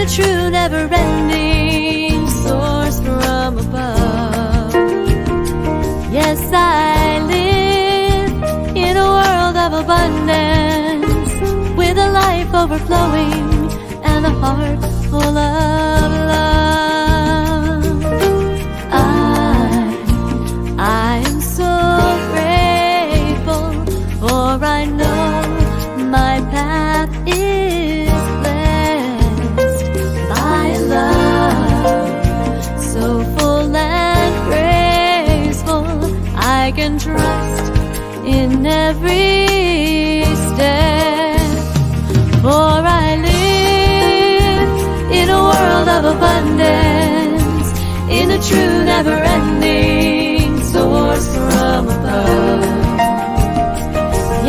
a true never-ending source from above. Yes, I live in a world of abundance, with a life overflowing and a heart full of love. I am so grateful, for I know my path is blessed by love, so full and graceful. I can trust in every step, for I live in a world of abundance, in a true never-ending source from above.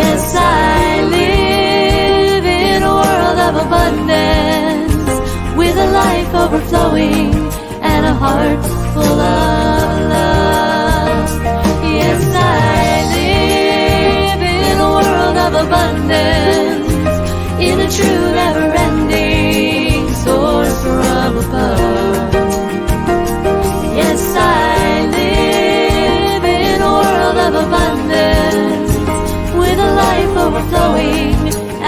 Yes, I live in a world of abundance, with a life overflowing and a heart full of love. Yes, I live in a world of abundance, in a true never-ending source from above. Yes, I live in a world of abundance, with a life overflowing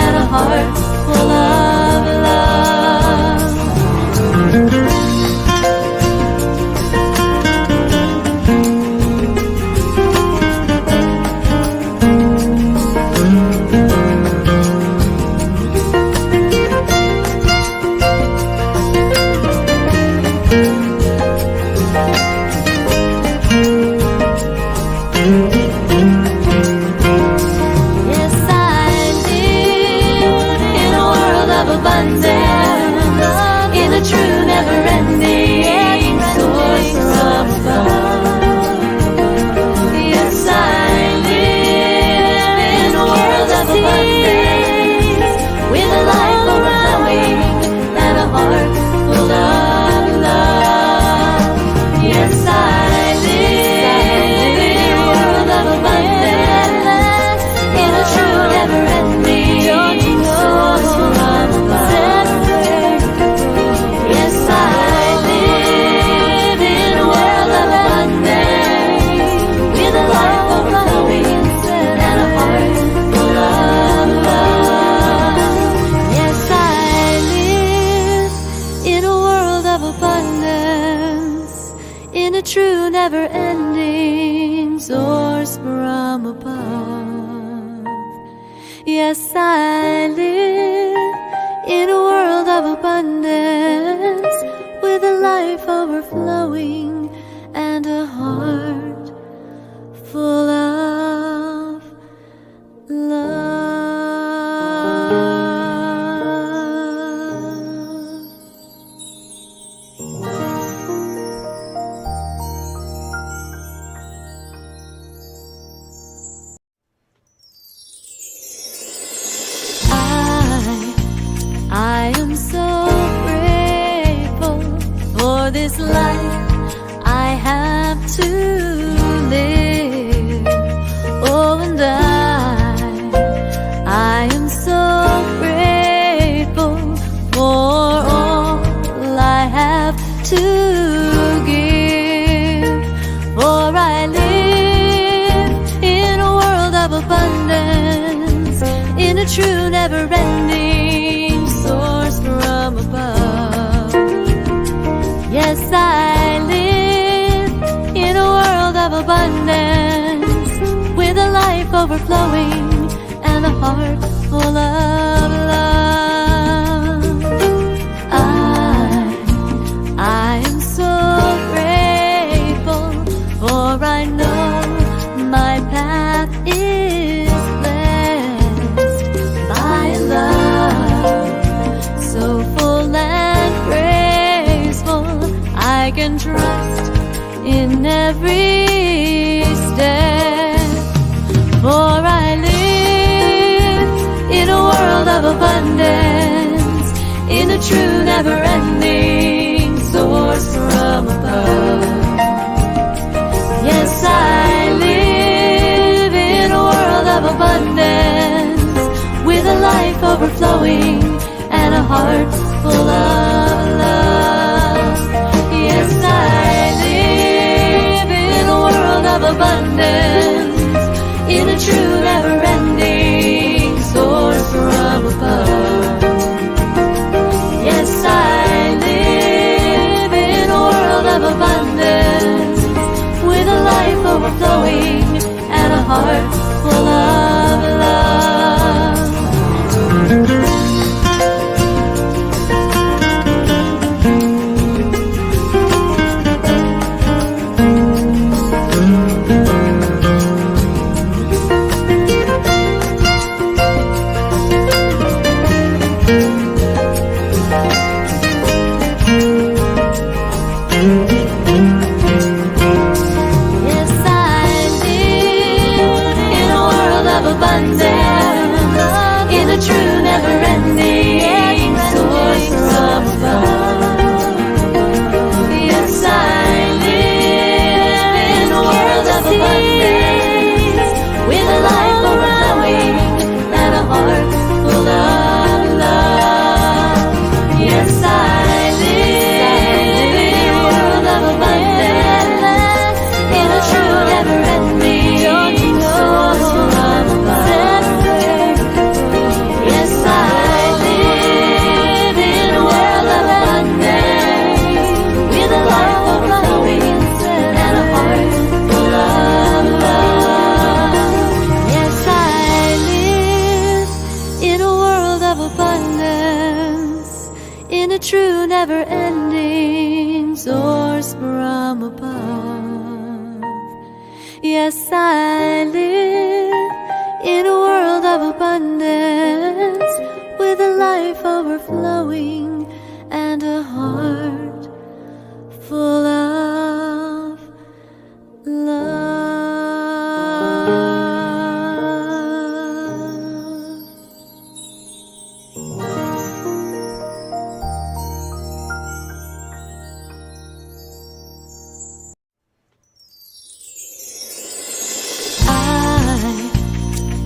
and a heart full of love. In a true never-ending source from above. Yes, I live in a world of abundance, with a life overflowing and a heart full of love. Yes, I live in a world of abundance, in a true never-ending source from above. True never-ending source from above. Yes, I live in a world of abundance, with a life overflowing and a heart full of love. I am so grateful for this life I have to live. Oh, and I am so grateful for all I have to give. For I live in a world of abundance, in a true never-ending source from above. Yes, I live in a world of abundance, with a life overflowing and a heart full of love. I am so grateful, for I know my path is blessed by love, so full and graceful. I can trust in every step, for I live in a world of abundance, in a true never-ending source from above. Yes, I live in a world of abundance, with a life overflowing and a heart full of of abundance, in a true never-ending source from above. Yes, I live in a world of abundance, with a life overflowing and a heart full of love.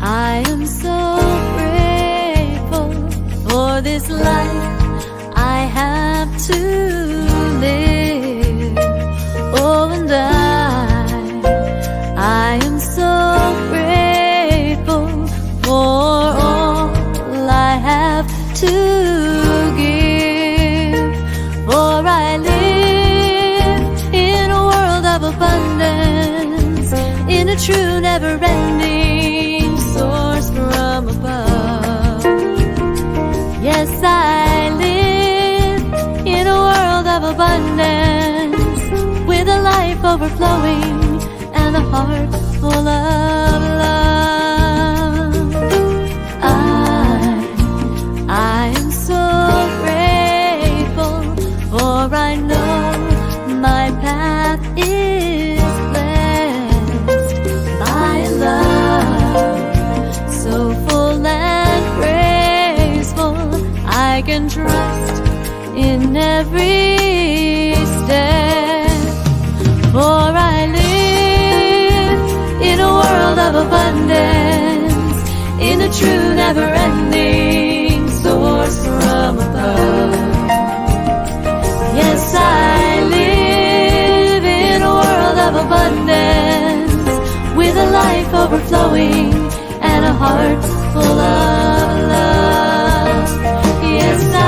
I am so grateful for this life I have to live. Oh, and I am so grateful for all I have to give. For I live in a world of abundance, in a true never-ending source from above. Yes, I live in a world of abundance, with a life overflowing and a heart full of love. I am so grateful, for I know my path is blessed by love, so full and graceful, I can trust in every step. For I live in a world of abundance, in a true never-ending source from above. Yes, I live in a world of abundance, with a life overflowing and a heart full of love. Yes, I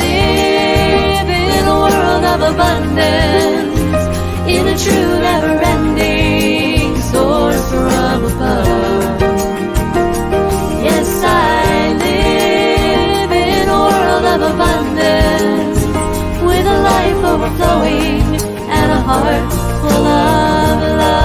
live in a world of abundance, in a true never-ending source from above. Yes, I live in a world of abundance, with a life overflowing and a heart full of love.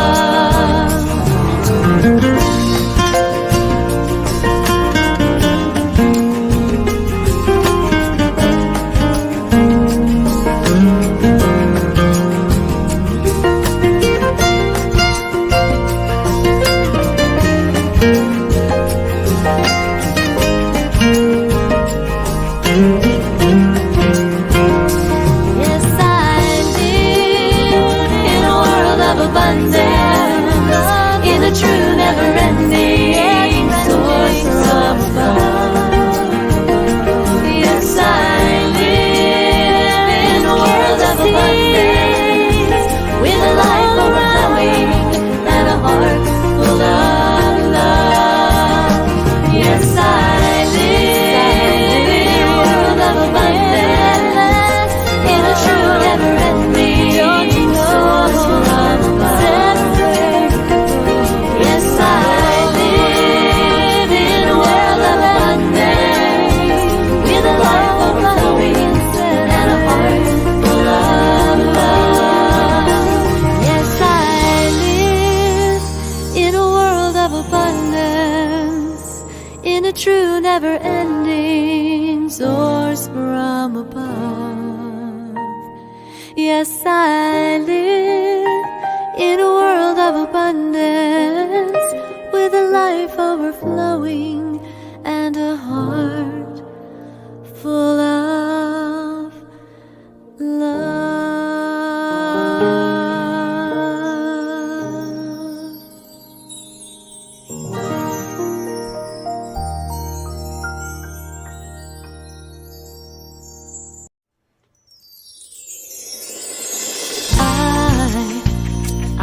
In a true never-ending source from above. Yes, I live in a world of abundance, with a life overflowing and a heart full of love. Yes, I live in a world of abundance, in a true never-ending source from above. True never-ending source from above. Yes, I live in a world of abundance, with a life overflowing and a heart full of love.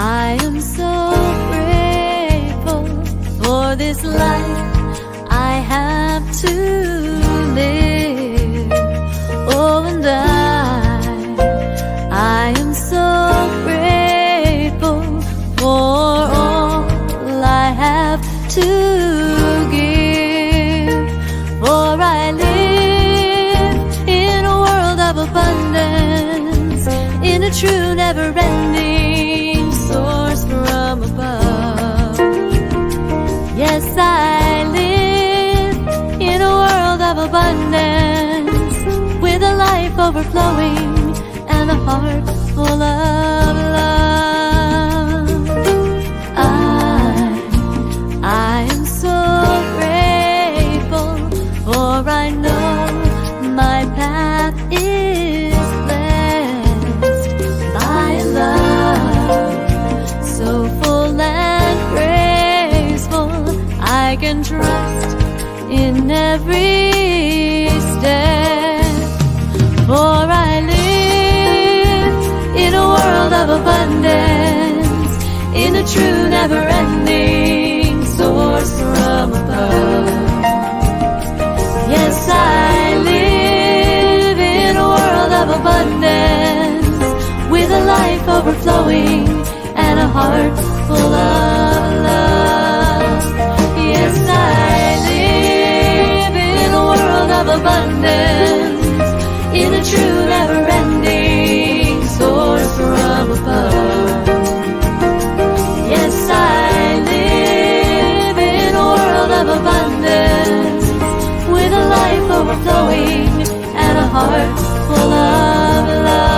I am so grateful for this life I have to abundance, with a life overflowing and a heart full of love. I am so grateful, for I know my path is blessed by a love so full and graceful. I can trust in every step, for I live in a world of abundance, in a true never-ending source from above. Yes, I live in a world of abundance, with a life overflowing and a heart full of love. Yes, I live in a world of abundance, in a true never-ending source from above. Yes, I live in a world of abundance, with a life overflowing and a heart full of love.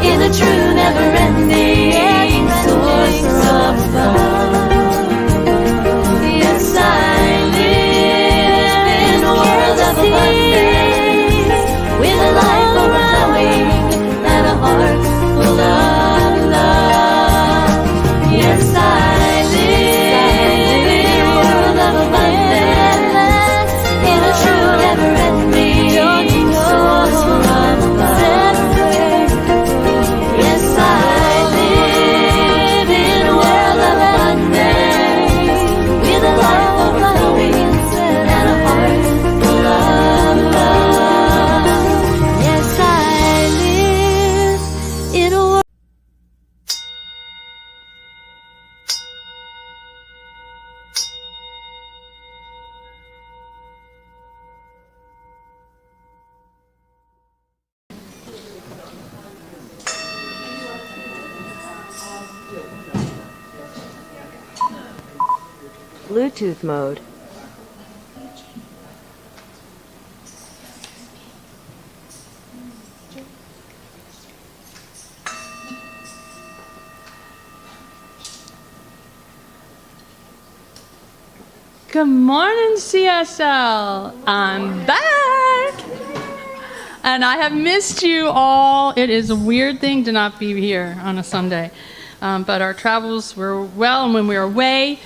In a true never-ending source from above. Yes, I live in a world of abundance, with a life overflowing and a heart full of love. Yes, I live in a world of abundance, in a true never-ending source from above. Bluetooth mode. Good morning, CSL. I'm back. And I have missed you all. It is a weird thing to not be here on a Sunday. But our travels were well, and when we were away,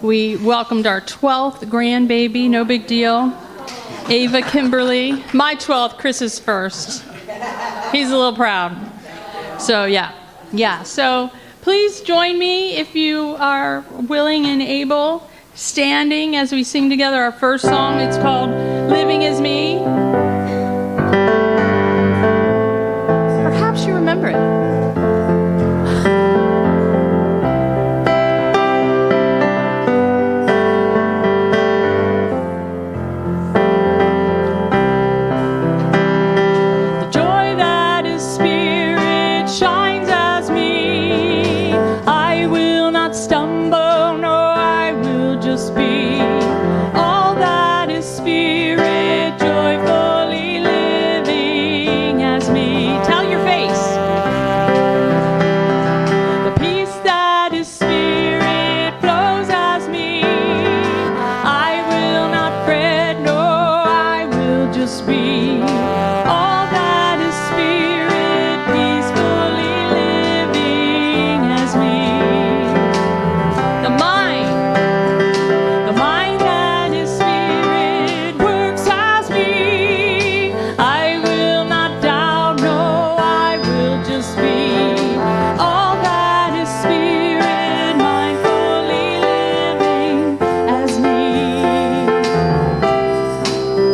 we welcomed our 12th grandbaby, no big deal. Ava Kimberly. My 12th, Chris's first. He's a little proud. So, yeah. So, please join me if you are willing and able, standing as we sing together our first song. It's called Living Is Me. Perhaps you remember it.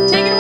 Take it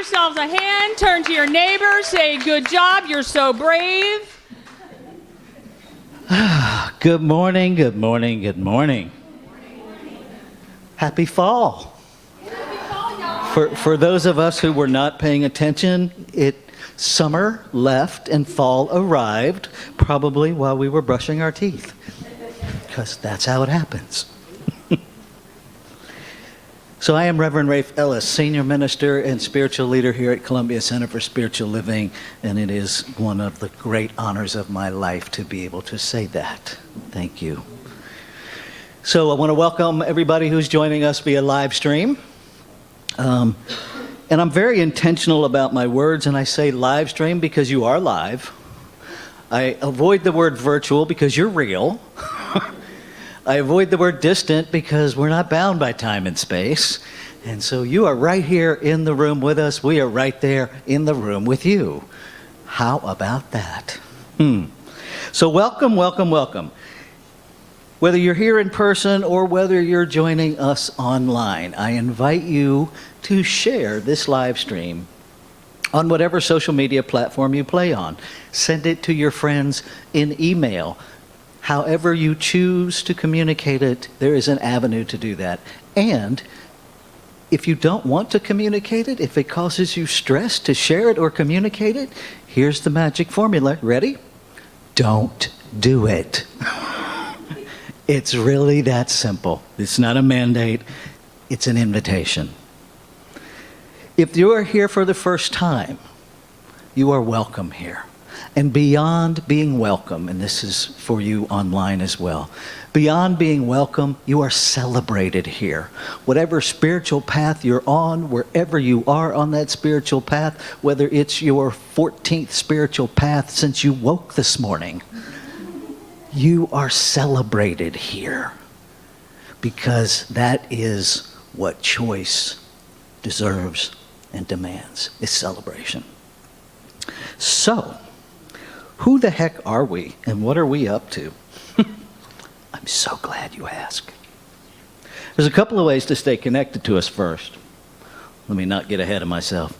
yourselves a hand, turn to your neighbor, say, good job, you're so brave. Good morning, good morning, good morning. Happy fall. For those of us who were not paying attention, summer left and fall arrived, probably while we were brushing our teeth, because that's how it happens. So I am Reverend Rafe Ellis, Senior Minister and Spiritual Leader here at Columbia Center for Spiritual Living, and it is one of the great honors of my life to be able to say that. Thank you. So I want to welcome everybody who's joining us via live stream. And I'm very intentional about my words, and I say live stream because you are live. I avoid the word virtual because you're real. I avoid the word distant because we're not bound by time and space. And so you are right here in the room with us. We are right there in the room with you. How about that? So welcome, welcome, welcome. Whether you're here in person or whether you're joining us online, I invite you to share this live stream on whatever social media platform you play on. Send it to your friends in email. However you choose to communicate it, there is an avenue to do that. And if you don't want to communicate it, if it causes you stress to share it or communicate it, here's the magic formula. Ready? Don't do it. It's really that simple. It's not a mandate. It's an invitation. If you are here for the first time, you are welcome here. And beyond being welcome, and this is for you online as well, beyond being welcome, you are celebrated here. Whatever spiritual path you're on, wherever you are on that spiritual path, whether it's your 14th spiritual path since you woke this morning, you are celebrated here because that is what choice deserves and demands, is celebration. So, who the heck are we and what are we up to? I'm so glad you asked. There's a couple of ways to stay connected to us first. Let me not get ahead of myself.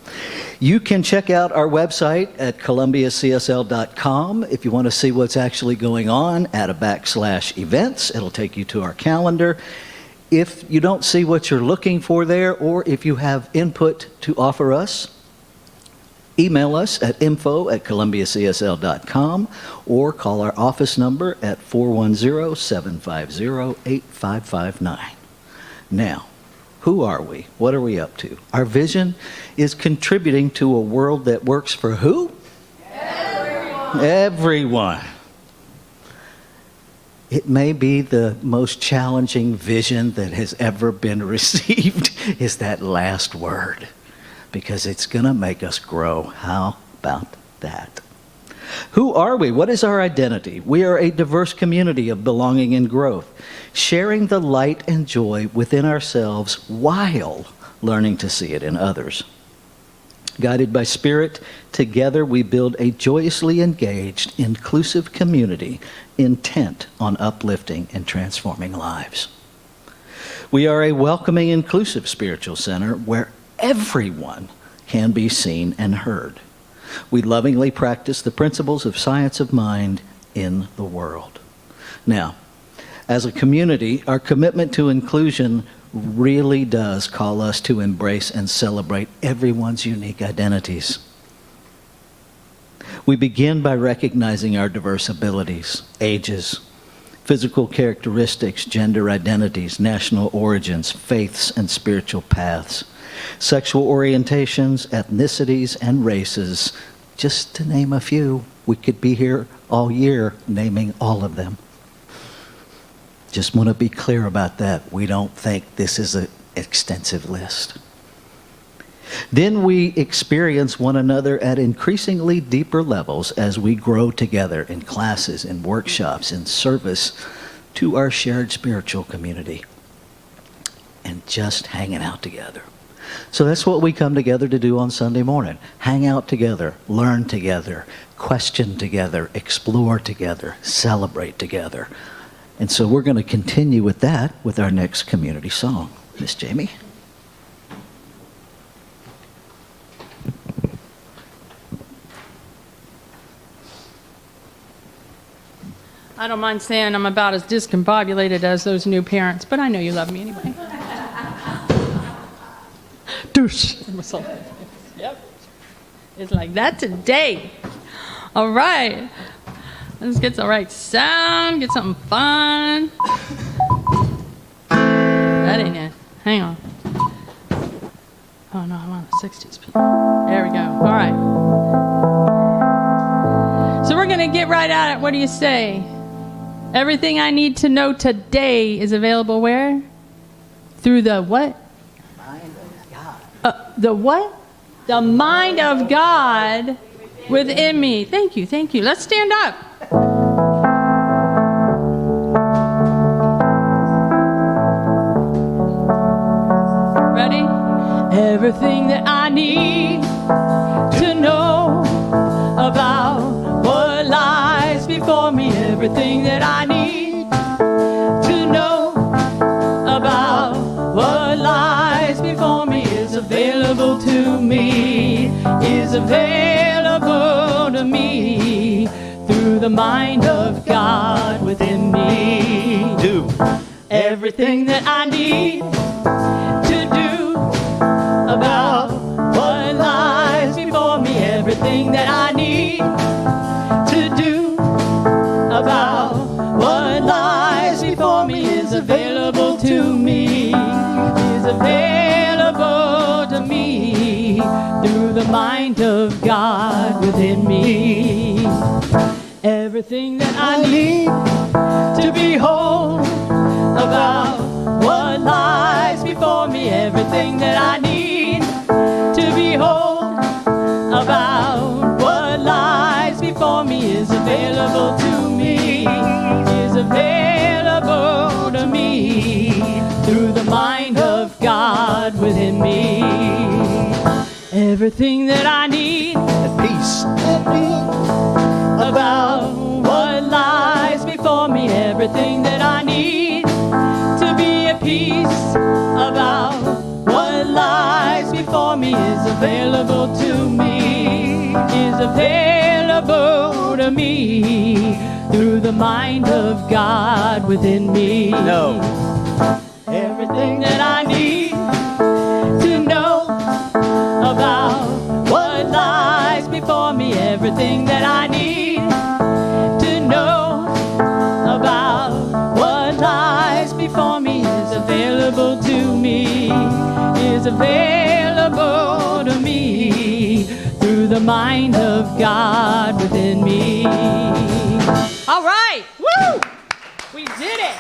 You can check out our website at columbiacsl.com if you want to see what's actually going on. Add a /events. It'll take you to our calendar. If you don't see what you're looking for there, or if you have input to offer us, email us at info@columbiacsl.com or call our office number at 410-750-8559. Now, who are we? What are we up to? Our vision is contributing to a world that works for who? Everyone. It may be the most challenging vision that has ever been received is that last word, because it's going to make us grow. How about that? Who are we? What is our identity? We are a diverse community of belonging and growth, sharing the light and joy within ourselves while learning to see it in others. Guided by Spirit, together we build a joyously engaged, inclusive community intent on uplifting and transforming lives. We are a welcoming, inclusive spiritual center where everyone can be seen and heard. We lovingly practice the principles of science of mind in the world. Now, as a community, our commitment to inclusion really does call us to embrace and celebrate everyone's unique identities. We begin by recognizing our diverse abilities, ages, physical characteristics, gender identities, national origins, faiths, and spiritual paths, sexual orientations, ethnicities, and races, just to name a few. We could be here all year naming all of them. Just want to be clear about that. We don't think this is an extensive list. Then we experience one another at increasingly deeper levels as we grow together in classes, in workshops, in service to our shared spiritual community, and just hanging out together. So that's what we come together to do on Sunday morning. Hang out together, learn together, question together, explore together, celebrate together. And so we're going to continue with that with our next community song. Miss Jami? I don't mind saying I'm about as discombobulated as those new parents, but I know you love me anyway. Douche. Yep. It's like that today. All right. Let's get the right sound, get something fun. That ain't it. Hang on. Oh no, I'm on the 60s. There we go. All right. So we're going to get right at it. What do you say? Everything I need to know today is available where? Through the what? Mind of God. The what? The mind of God within me. Thank you, thank you. Let's stand up. Ready? Everything that I need to know about what lies before me. Everything that I need to know about what lies before me is available to me, is available to me through the mind of God within me. Do. Everything that I need to do about what lies before me. Everything that I need to do about what lies before me is available to me, is available to me through the mind of God within me. Everything that I need to behold about what lies before me. Everything that I need to behold about what lies before me is available to me, is available to me through the mind of God within me. Everything that I need Peace. about what lies before me. Everything that I need to be at peace about what lies before me is available to me, is available to me through the mind of God within me. No. Everything that I need to know about what lies before me. Everything that I need to know about what lies before me is available to me, is available to me through the mind of God within me. All right. Woo! We did it.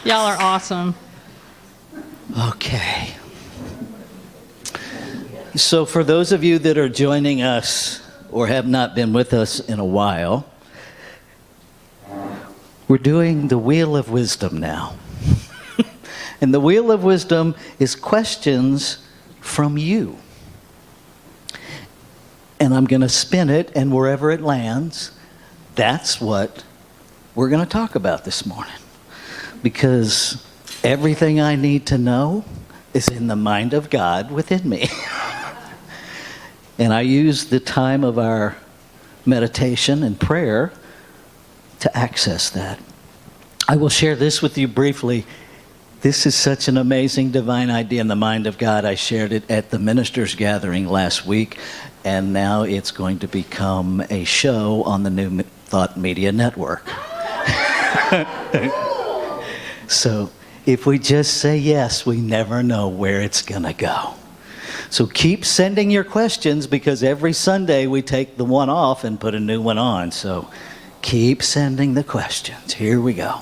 Y'all are awesome. Okay. So for those of you that are joining us or have not been with us in a while, we're doing the Wheel of Wisdom now. And the Wheel of Wisdom is questions from you. And I'm going to spin it, and wherever it lands, that's what we're going to talk about this morning. Because everything I need to know is in the mind of God within me. And I use the time of our meditation and prayer to access that. I will share this with you briefly. This is such an amazing divine idea in the mind of God. I shared it at the ministers' gathering last week, and now it's going to become a show on the New Thought Media Network. So if we just say yes, we never know where it's going to go. So keep sending your questions, because every Sunday we take the one off and put a new one on. So keep sending the questions. Here we go.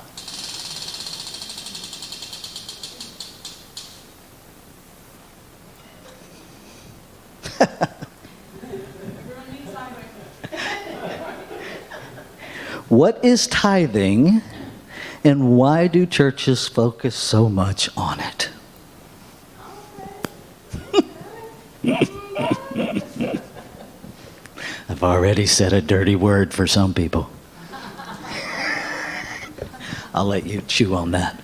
What is tithing, and why do churches focus so much on it? I've already said a dirty word for some people. I'll let you chew on that.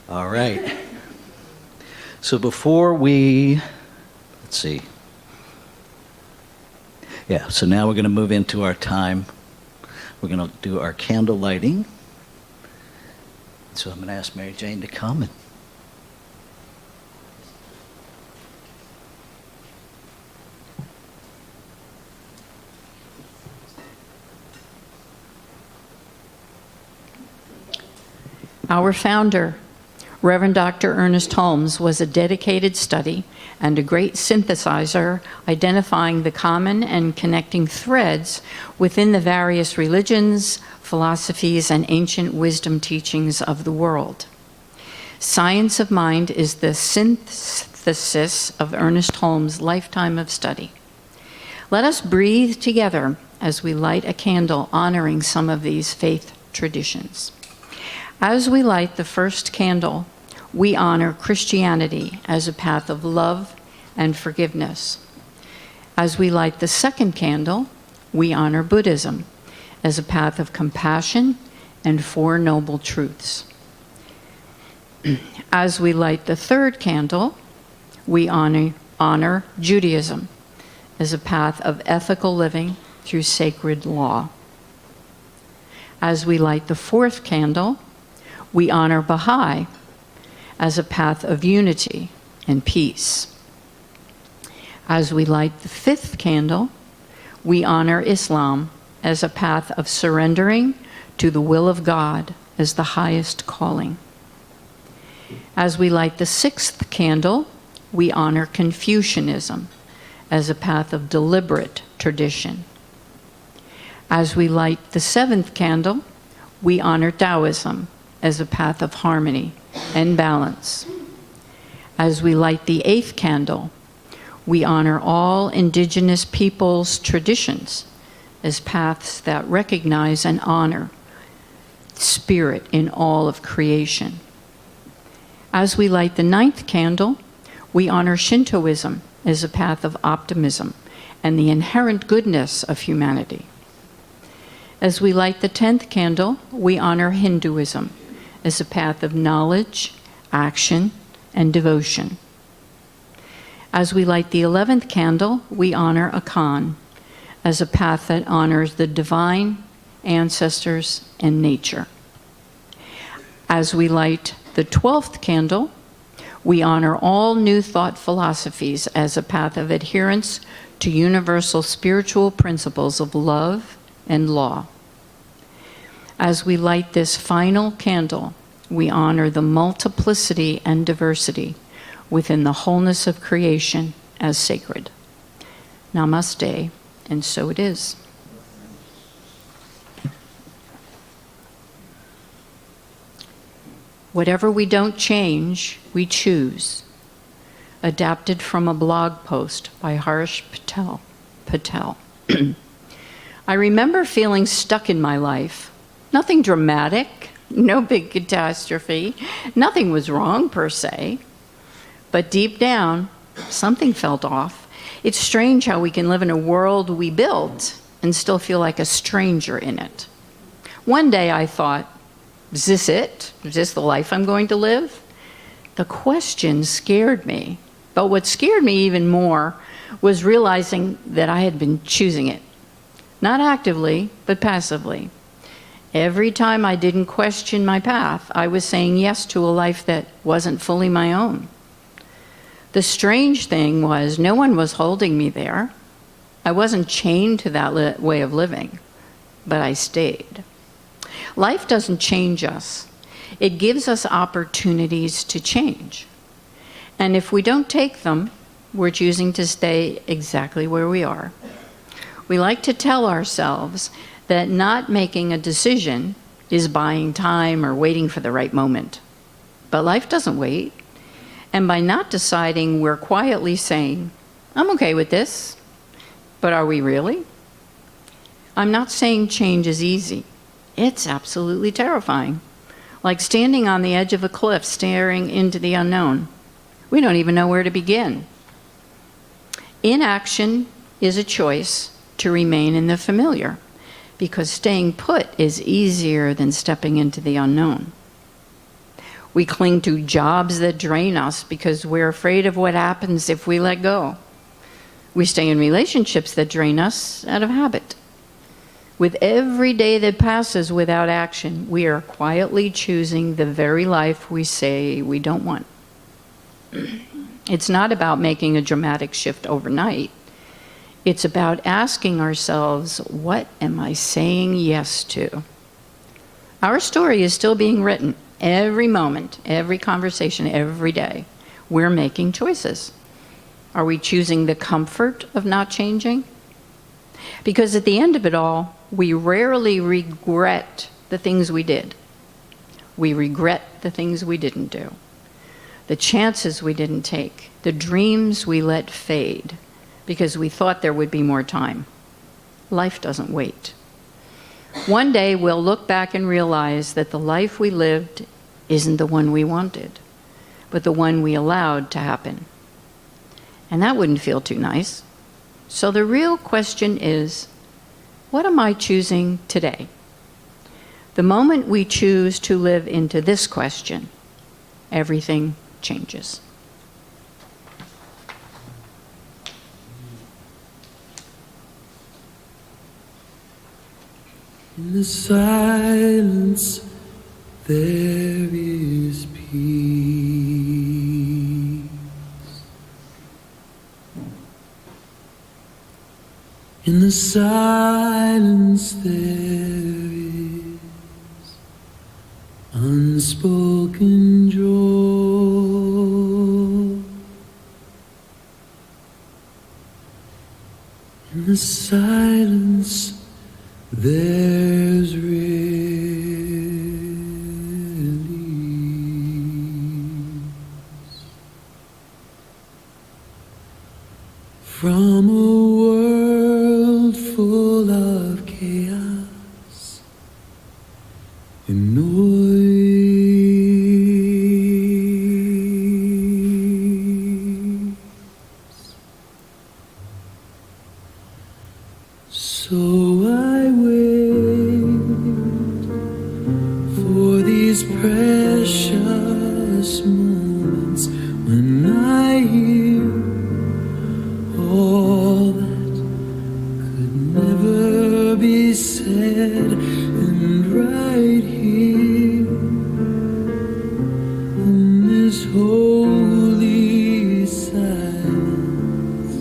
All right. So before we, let's see. Yeah, so now we're going to move into our time. We're going to do our candle lighting. So I'm going to ask Mary Jane to come. And Our founder, Reverend Dr. Ernest Holmes, was a dedicated study and a great synthesizer, identifying the common and connecting threads within the various religions, philosophies, and ancient wisdom teachings of the world. Science of Mind is the synthesis of Ernest Holmes' lifetime of study. Let us breathe together as we light a candle honoring some of these faith traditions. As we light the first candle, we honor Christianity as a path of love and forgiveness. As we light the second candle, we honor Buddhism as a path of compassion and Four Noble Truths. As we light the third candle, we honor Judaism as a path of ethical living through sacred law. As we light the fourth candle, we honor Baha'i as a path of unity and peace. As we light the fifth candle, we honor Islam as a path of surrendering to the will of God as the highest calling. As we light the sixth candle, we honor Confucianism as a path of deliberate tradition. As we light the seventh candle, we honor Taoism as a path of harmony and balance. As we light the eighth candle, we honor all indigenous peoples' traditions as paths that recognize and honor spirit in all of creation. As we light the ninth candle, we honor Shintoism as a path of optimism and the inherent goodness of humanity. As we light the 10th candle, we honor Hinduism as a path of knowledge, action, and devotion. As we light the 11th candle, we honor Akan as a path that honors the divine, ancestors, and nature. As we light the 12th candle, we honor all New Thought philosophies as a path of adherence to universal spiritual principles of love and law. As we light this final candle, we honor the multiplicity and diversity within the wholeness of creation as sacred. Namaste, and so it is. Whatever we don't change, we choose. Adapted from a blog post by Harsh Patel. I remember feeling stuck in my life. Nothing dramatic, no big catastrophe. Nothing was wrong per se. But deep down, something felt off. It's strange how we can live in a world we built and still feel like a stranger in it. One day I thought, is this it? Is this the life I'm going to live? The question scared me. But what scared me even more was realizing that I had been choosing it. Not actively, but passively. Every time I didn't question my path, I was saying yes to a life that wasn't fully my own. The strange thing was no one was holding me there. I wasn't chained to that way of living, but I stayed. Life doesn't change us. It gives us opportunities to change. And if we don't take them, we're choosing to stay exactly where we are. We like to tell ourselves that not making a decision is buying time or waiting for the right moment. But life doesn't wait. And by not deciding, we're quietly saying, I'm okay with this, but are we really? I'm not saying change is easy. It's absolutely terrifying. Like standing on the edge of a cliff, staring into the unknown. We don't even know where to begin. Inaction is a choice to remain in the familiar, because staying put is easier than stepping into the unknown. We cling to jobs that drain us because we're afraid of what happens if we let go. We stay in relationships that drain us out of habit. With every day that passes without action, we are quietly choosing the very life we say we don't want. It's not about making a dramatic shift overnight. It's about asking ourselves, what am I saying yes to? Our story is still being written every moment, every conversation, every day. We're making choices. Are we choosing the comfort of not changing? Because at the end of it all, we rarely regret the things we did. We regret the things we didn't do, the chances we didn't take, the dreams we let fade because we thought there would be more time. Life doesn't wait. One day we'll look back and realize that the life we lived isn't the one we wanted, but the one we allowed to happen. And that wouldn't feel too nice. So the real question is, what am I choosing today? The moment we choose to live into this question, everything changes. In the silence, there is peace. In the silence, there is unspoken joy. In the silence, there's release from a world full of chaos and noise. So I wait for these precious moments when I hear all that could never be said, and right here in this holy silence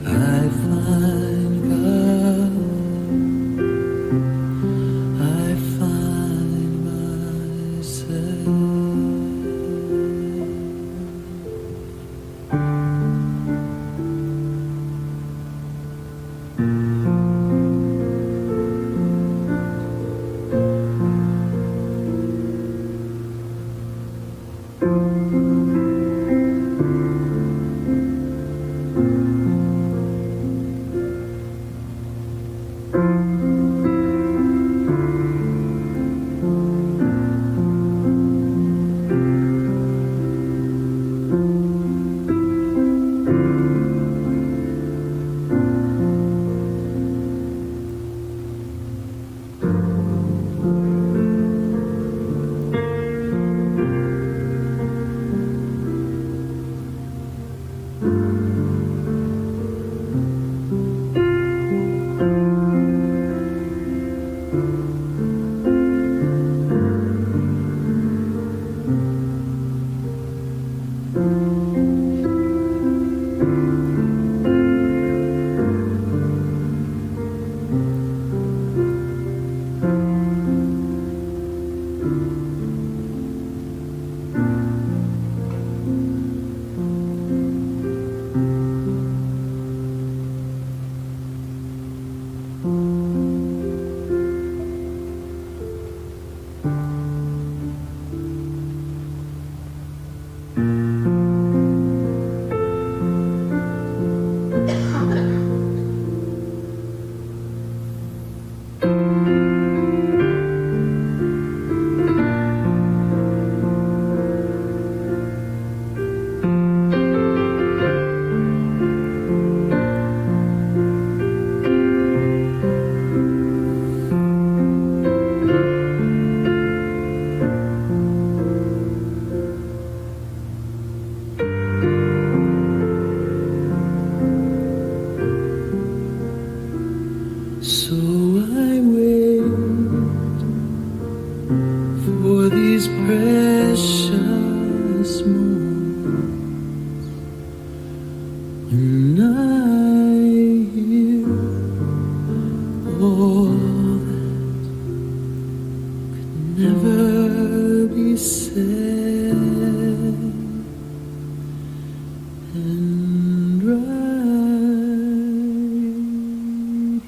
I find God, I find myself. these precious moments when I hear all that could never be said and right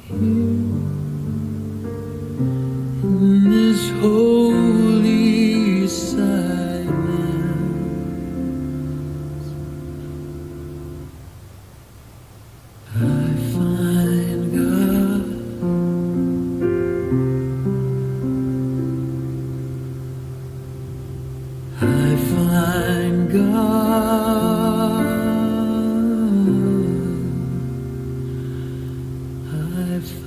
here in this holy silence, I find God. I find God. I find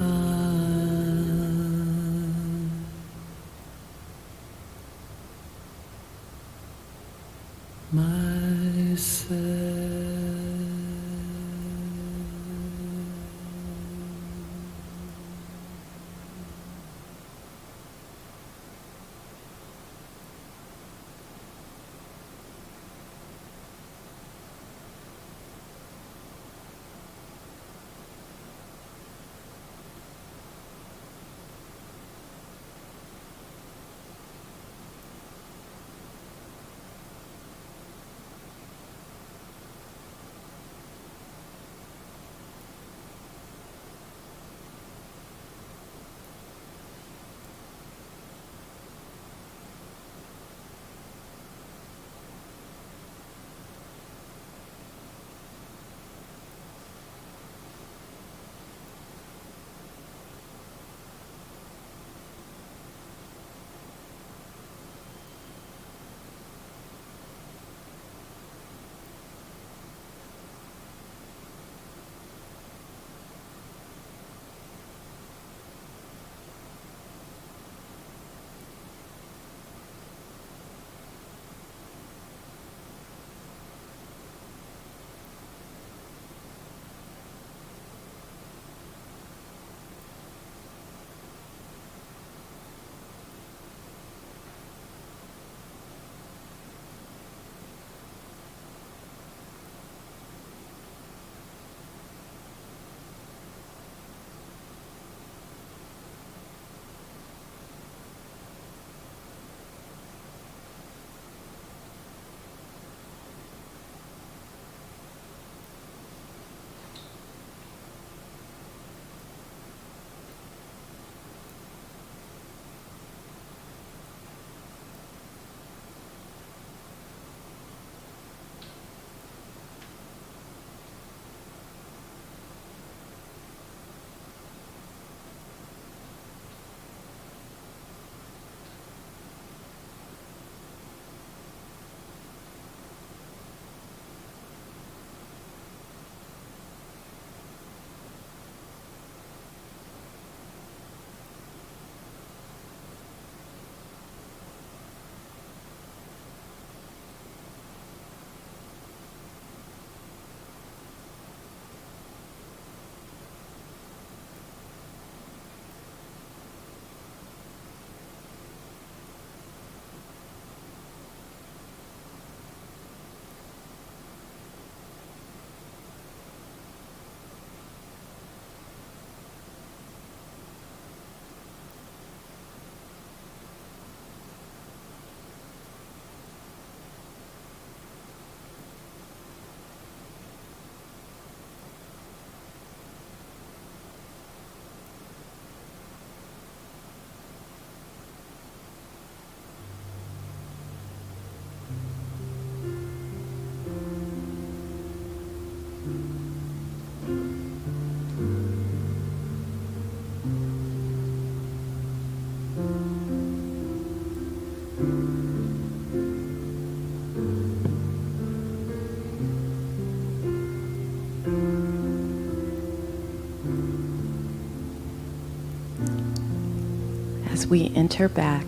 as we enter back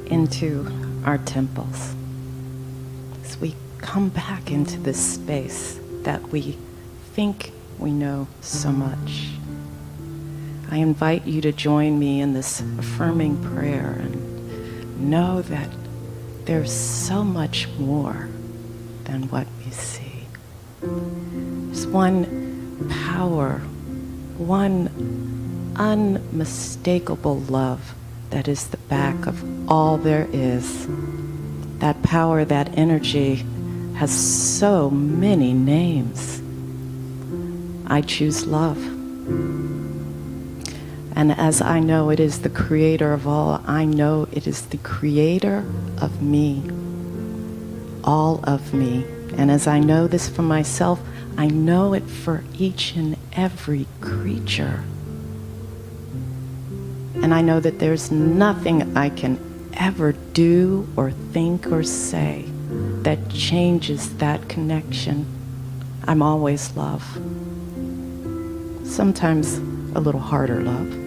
into our temples, as we come back into this space that we think we know so much, I invite you to join me in this affirming prayer and know that there's so much more than what we see. There's one power, one unmistakable love that is the back of all there is. That power, that energy has so many names. I choose love. And as I know it is the creator of all, I know it is the creator of me, all of me. And as I know this for myself, I know it for each and every creature. And I know that there's nothing I can ever do or think or say that changes that connection. I'm always love. Sometimes a little harder love.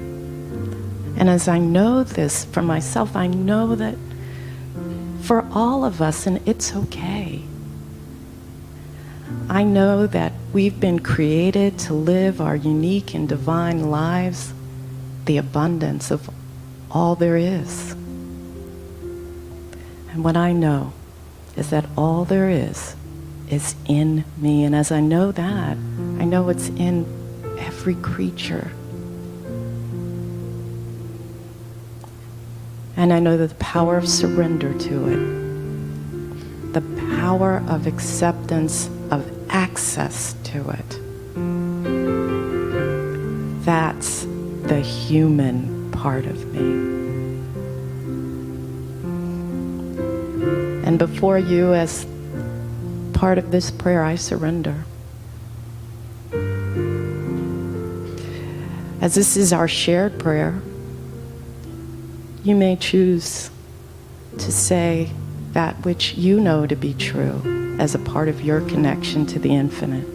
And as I know this for myself, I know that for all of us, and it's okay. I know that we've been created to live our unique and divine lives, the abundance of all there is. And what I know is that all there is in me. And as I know that, I know it's in every creature. And I know that the power of surrender to it, the power of acceptance, of access to it, that's the human part of me. And before you, as part of this prayer, I surrender. As this is our shared prayer, you may choose to say that which you know to be true as a part of your connection to the infinite.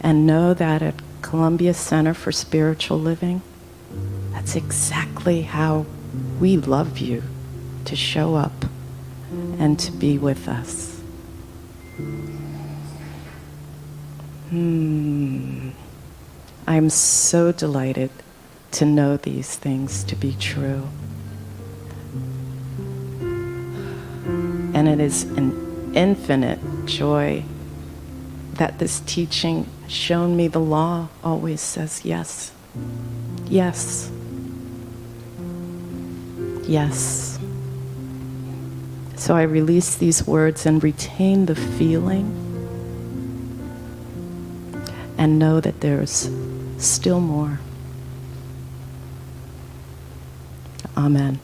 And know that at Columbia Center for Spiritual Living, that's exactly how we love you to show up and to be with us. I'm so delighted to know these things to be true. And it is an infinite joy that this teaching has shown me the law always says yes. Yes. Yes. So I release these words and retain the feeling and know that there's still more. Amen.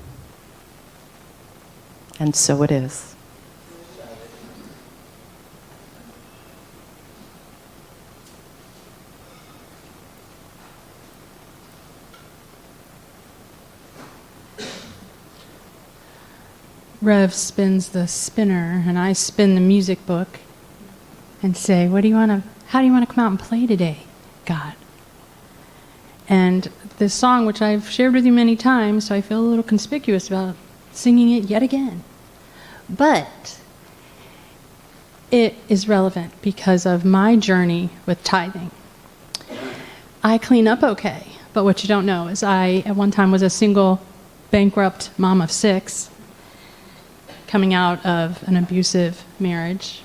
And so it is. Rev spins the spinner, and I spin the music book and say, how do you want to come out and play today, God? And this song, which I've shared with you many times, so I feel a little conspicuous about singing it yet again. But it is relevant because of my journey with tithing. I clean up okay, but what you don't know is I, at one time, was a single, bankrupt mom of 6, coming out of an abusive marriage.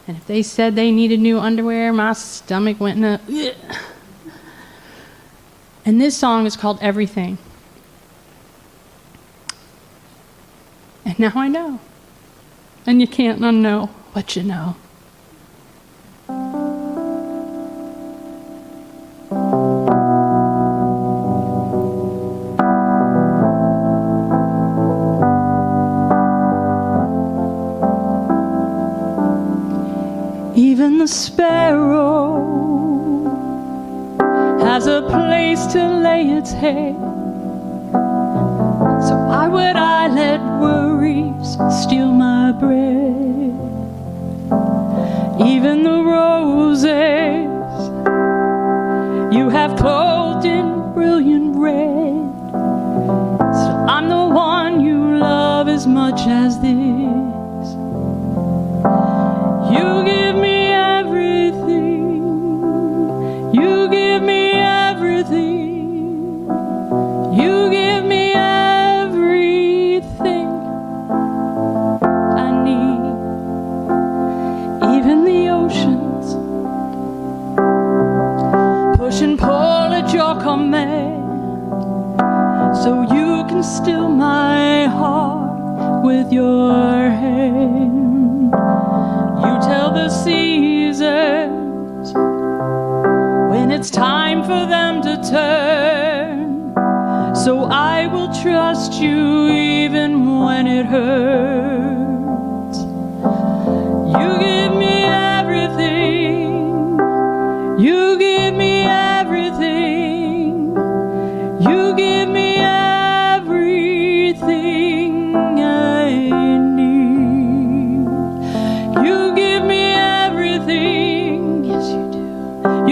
And if they said they needed new underwear, my stomach went in a... Ugh. And this song is called Everything. And now I know. And you can't unknow what you know. Even the sparrow has a place to lay its head. So why would I let worries steal my bread? Even the roses you have clothed in brilliant red. Still, I'm the one you love as much as this. You give me everything. You give me everything. You give me everything. my heart with your hand. You tell the seasons when it's time for them to turn. So I will trust you even when it hurts. You give me everything. You give me everything. You give me everything I need. You give me everything. Yes, you do.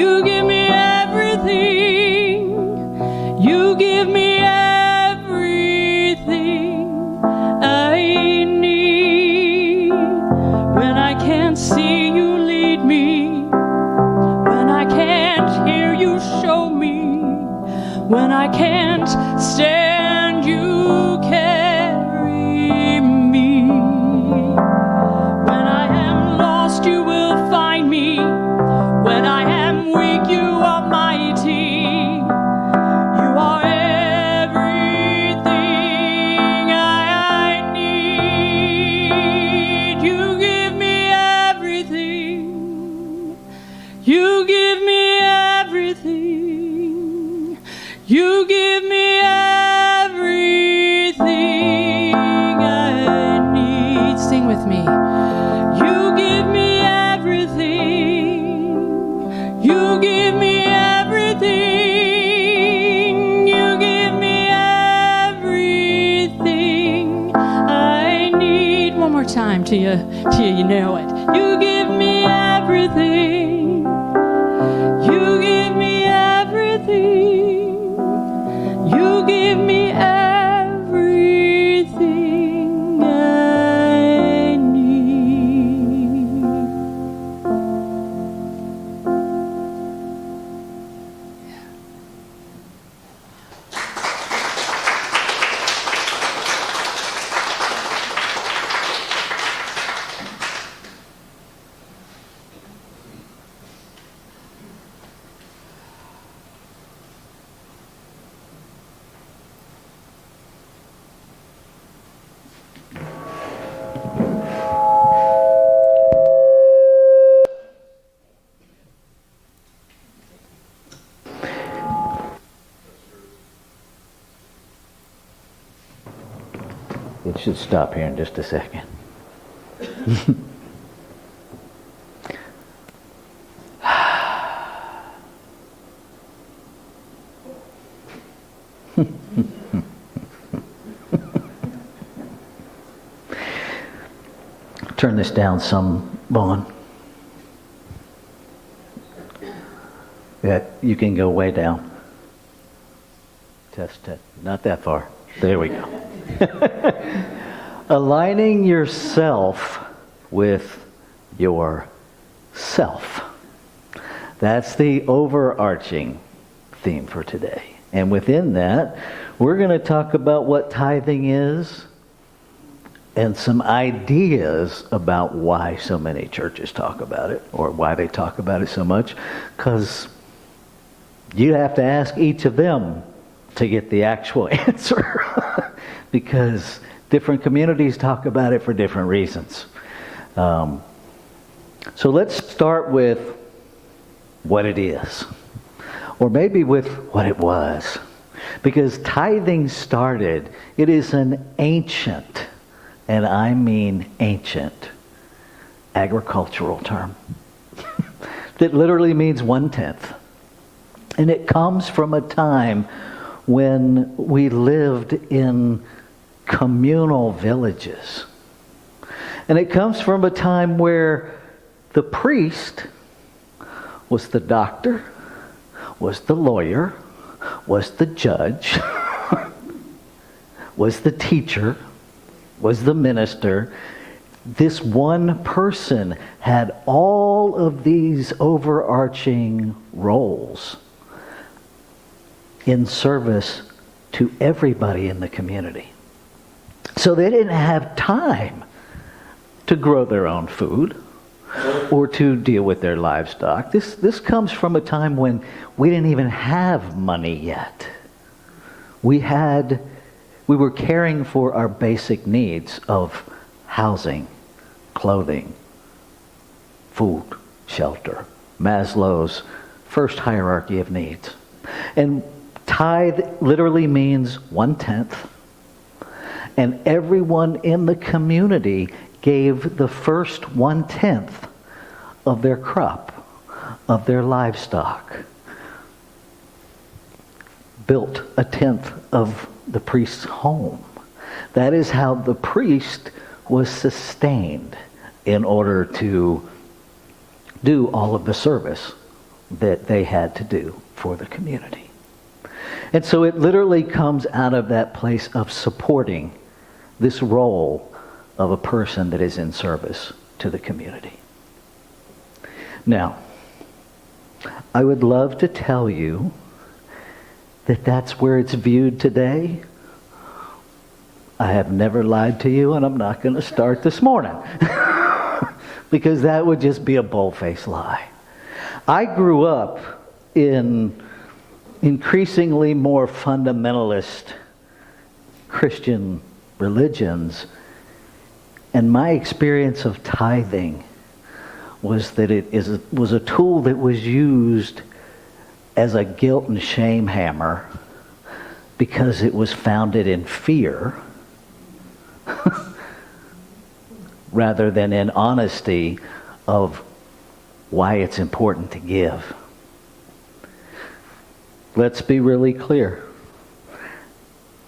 You give me everything. You give me everything I need. When I can't see you, lead me. When I can't hear you, show me. When I can't stand, you carry me. When I am lost, you will find me. When I am weak, you are mighty. You are everything I need. You give me everything. You give me everything. You give me everything I need. Sing with me. You give me everything. You give me everything. You give me everything I need. One more time till you know it. You give me everything. You give me everything. You give me everything I need. It should stop here in just a second. Turn this down some, Vaughn. Yeah, you can go way down. Test it. Not that far. There we go. Aligning yourself with yourself. That's the overarching theme for today. And within that, we're going to talk about what tithing is and some ideas about why so many churches talk about it, or why they talk about it so much, because you have to ask each of them to get the actual answer. Because different communities talk about it for different reasons. So let's start with what it is. Or maybe with what it was. Because tithing started, it is an ancient, and I mean ancient, agricultural term. That literally means 1/10. And it comes from a time when we lived in communal villages. And it comes from a time where the priest was the doctor, was the lawyer, was the judge, was the teacher, was the minister. This one person had all of these overarching roles in service to everybody in the community. So they didn't have time to grow their own food or to deal with their livestock. This comes from a time when we didn't even have money yet. We had We were caring for our basic needs of housing, clothing, food, shelter, Maslow's first hierarchy of needs. And tithe literally means 1/10. And everyone in the community gave the first 1/10 of their crop, of their livestock, built 1/10 of the priest's home. That is how the priest was sustained in order to do all of the service that they had to do for the community. And so it literally comes out of that place of supporting this role of a person that is in service to the community. Now, I would love to tell you that that's where it's viewed today. I have never lied to you, and I'm not going to start this morning. Because that would just be a bold-faced lie. I grew up in increasingly more fundamentalist Christian religions, and my experience of tithing was that was a tool that was used as a guilt and shame hammer because it was founded in fear rather than in honesty of why it's important to give. Let's be really clear.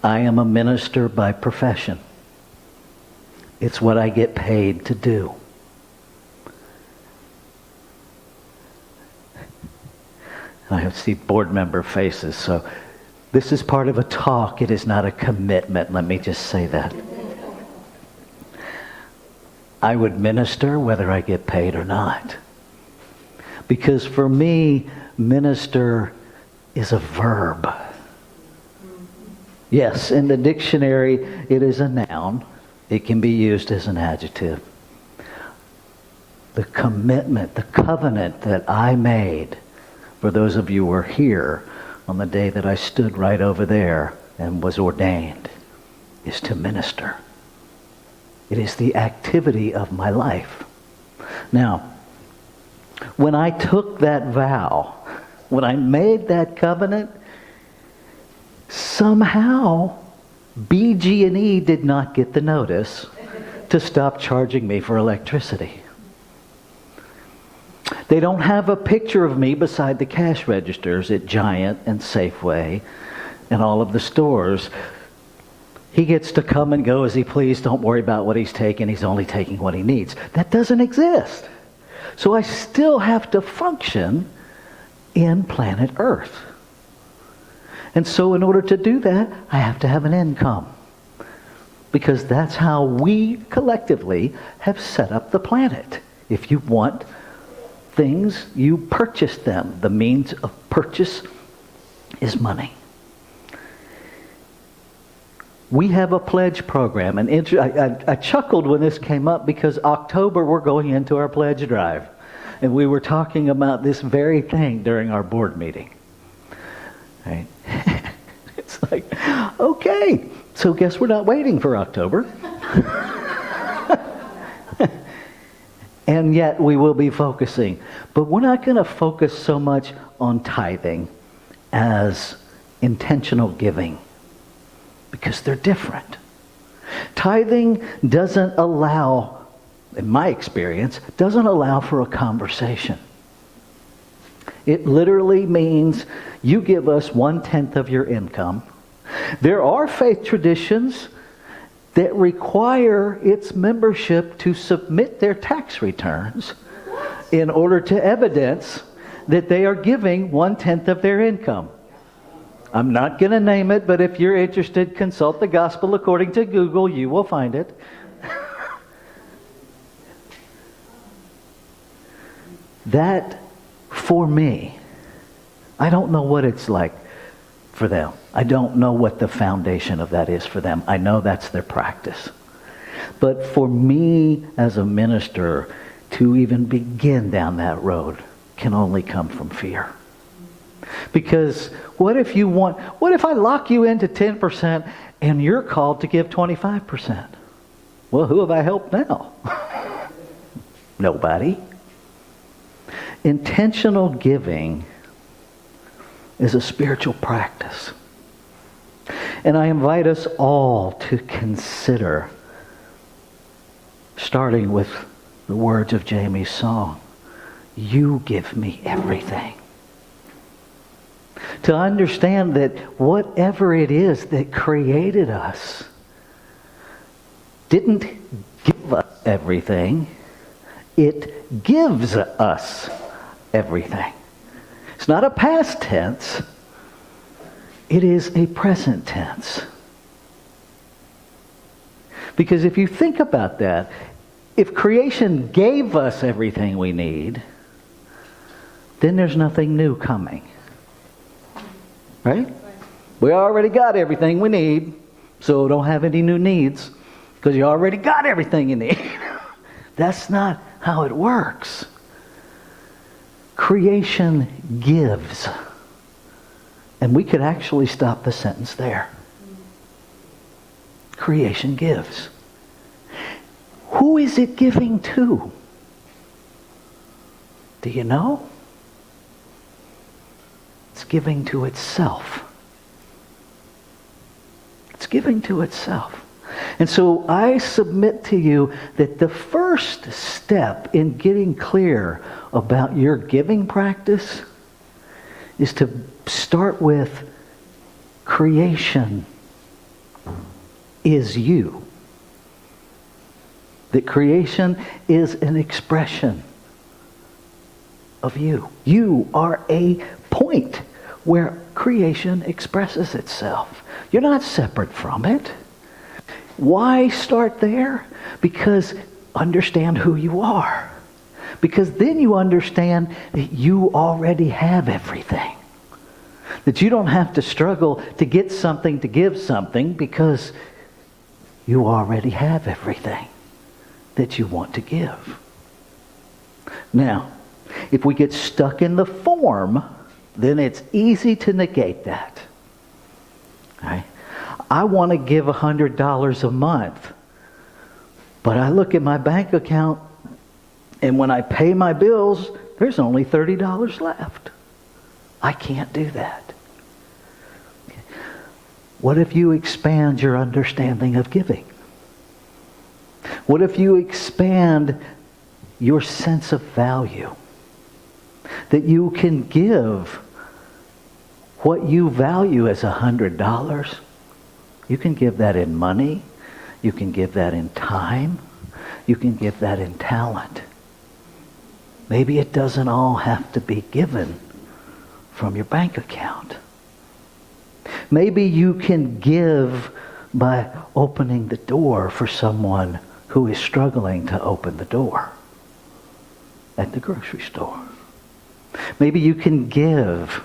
I am a minister by profession. It's what I get paid to do. I see board member faces, so this is part of a talk. It is not a commitment. Let me just say that. I would minister whether I get paid or not. Because for me, minister is a verb. Yes, in the dictionary, it is a noun. It can be used as an adjective. The commitment, the covenant that I made, for those of you who were here on the day that I stood right over there and was ordained, is to minister. It is the activity of my life. Now, when I took that vow, when I made that covenant, somehow BG&E did not get the notice to stop charging me for electricity. They don't have a picture of me beside the cash registers at Giant and Safeway and all of the stores. He gets to come and go as he please. Don't worry about what he's taking. He's only taking what he needs. That doesn't exist. So I still have to function in planet Earth. And so in order to do that, I have to have an income. Because that's how we collectively have set up the planet. If you want things, you purchase them. The means of purchase is money. We have a pledge program. And I chuckled when this came up because October we're going into our pledge drive. And we were talking about this very thing during our board meeting. Right? It's like, okay, so guess we're not waiting for October. And yet we will be focusing. But we're not going to focus so much on tithing as intentional giving, because they're different. Tithing doesn't allow, in my experience, doesn't allow for a conversation. It literally means you give us 1/10 of your income. There are faith traditions that require its membership to submit their tax returns in order to evidence that they are giving 1/10 of their income. I'm not going to name it, but if you're interested, consult the Gospel According to Google. You will find it. That, for me, I don't know what it's like for them. I don't know what the foundation of that is for them. I know that's their practice. But for me as a minister, to even begin down that road can only come from fear. Because what if I lock you into 10% And you're called to give 25%. Well, who have I helped now? Nobody. Intentional giving is a spiritual practice. And I invite us all to consider, starting with the words of Jami's song, "You give me everything." To understand that whatever it is that created us didn't give us everything, it gives us everything. It's not a past tense, it is a present tense. Because if you think about that, if creation gave us everything we need, then there's nothing new coming. Right? We already got everything we need, so don't have any new needs, because you already got everything you need. That's not how it works. Creation gives. And we could actually stop the sentence there. Creation gives. Who is it giving to? Do you know? It's giving to itself. It's giving to itself. And so I submit to you that the first step in getting clear about your giving practice is to start with creation is you. That creation is an expression of you. You are a point where creation expresses itself. You're not separate from it. Why start there? Because understand who you are. Because then you understand that you already have everything. That you don't have to struggle to get something to give something, because you already have everything that you want to give. Now, if we get stuck in the form, then it's easy to negate that. Right? I want to give $100 a month, but I look at my bank account, and when I pay my bills, there's only $30 left. I can't do that. What if you expand your understanding of giving? What if you expand your sense of value? That you can give what you value as $100. You can give that in money. You can give that in time. You can give that in talent. Maybe it doesn't all have to be given from your bank account. Maybe you can give by opening the door for someone who is struggling to open the door at the grocery store. Maybe you can give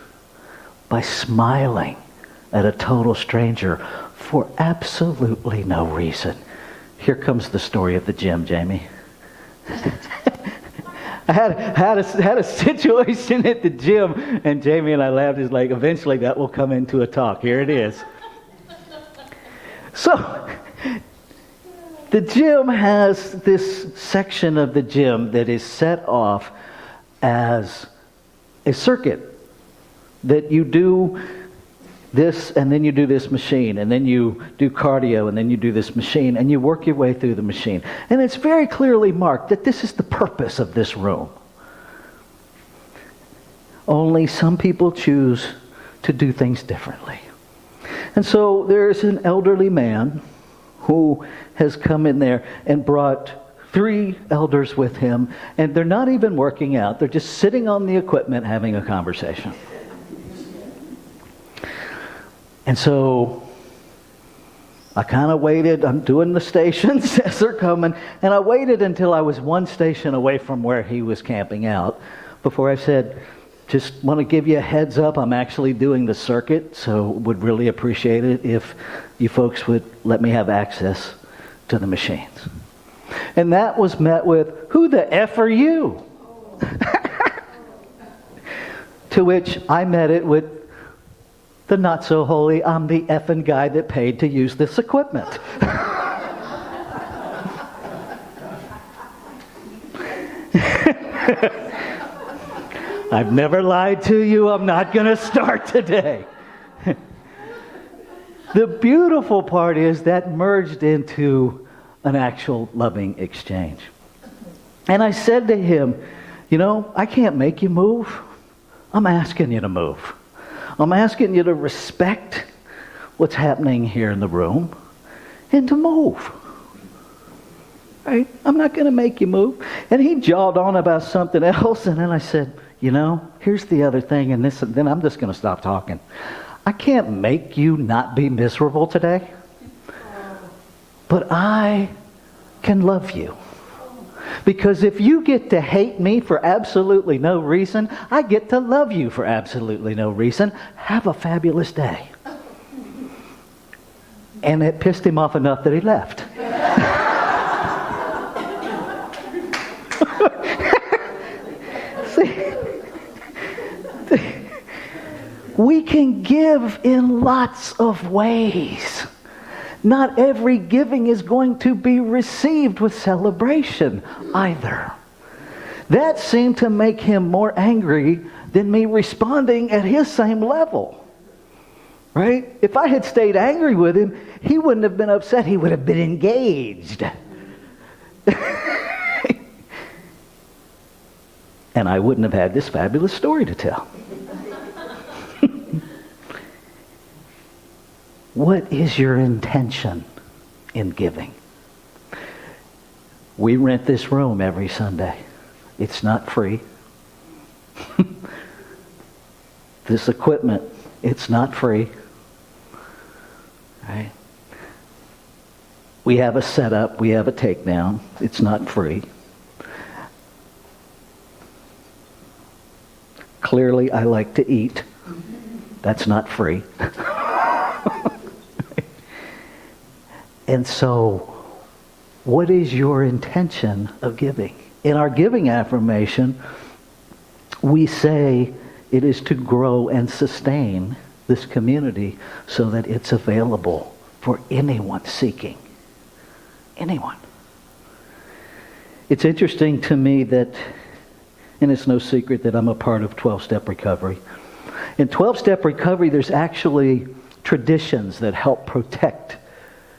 by smiling at a total stranger for absolutely no reason. Here comes the story of the gym, Jami. I had a situation at the gym, and Jami and I laughed. It's like, eventually that will come into a talk. Here it is. So, the gym has this section of the gym that is set off as a circuit that you do this, and then you do this machine, and then you do cardio, and then you do this machine, and you work your way through the machine. And it's very clearly marked that this is the purpose of this room. Only some people choose to do things differently. And so there's an elderly man who has come in there and brought 3 elders with him, and they're not even working out. They're just sitting on the equipment having a conversation. And so I kind of waited. I'm doing the stations as they're coming, and I waited until I was 1 station away from where he was camping out before I said, just want to give you a heads up, I'm actually doing the circuit, so would really appreciate it if you folks would let me have access to the machines. And that was met with, who the F are you? To which I met it with, The not so holy, I'm the effing guy that paid to use this equipment. I've never lied to you. I'm not going to start today. The beautiful part is that merged into an actual loving exchange. And I said to him, you know, I can't make you move. I'm asking you to move. I'm asking you to respect what's happening here in the room and to move. Right? I'm not going to make you move. And he jawed on about something else, and then I said, you know, here's the other thing, and then I'm just going to stop talking. I can't make you not be miserable today, but I can love you. Because if you get to hate me for absolutely no reason, I get to love you for absolutely no reason. Have a fabulous day. And it pissed him off enough that he left. We can give in lots of ways. Not every giving is going to be received with celebration either. That seemed to make him more angry than me responding at his same level. Right? If I had stayed angry with him, he wouldn't have been upset. He would have been engaged. And I wouldn't have had this fabulous story to tell. What is your intention in giving? We rent this room every Sunday. It's not free. This equipment, it's not free. Right? We have a setup, we have a takedown. It's not free. Clearly, I like to eat. That's not free. And so, what is your intention of giving? In our giving affirmation, we say it is to grow and sustain this community so that it's available for anyone seeking. Anyone. It's interesting to me that, and it's no secret that I'm a part of 12-step recovery. In 12-step recovery, there's actually traditions that help protect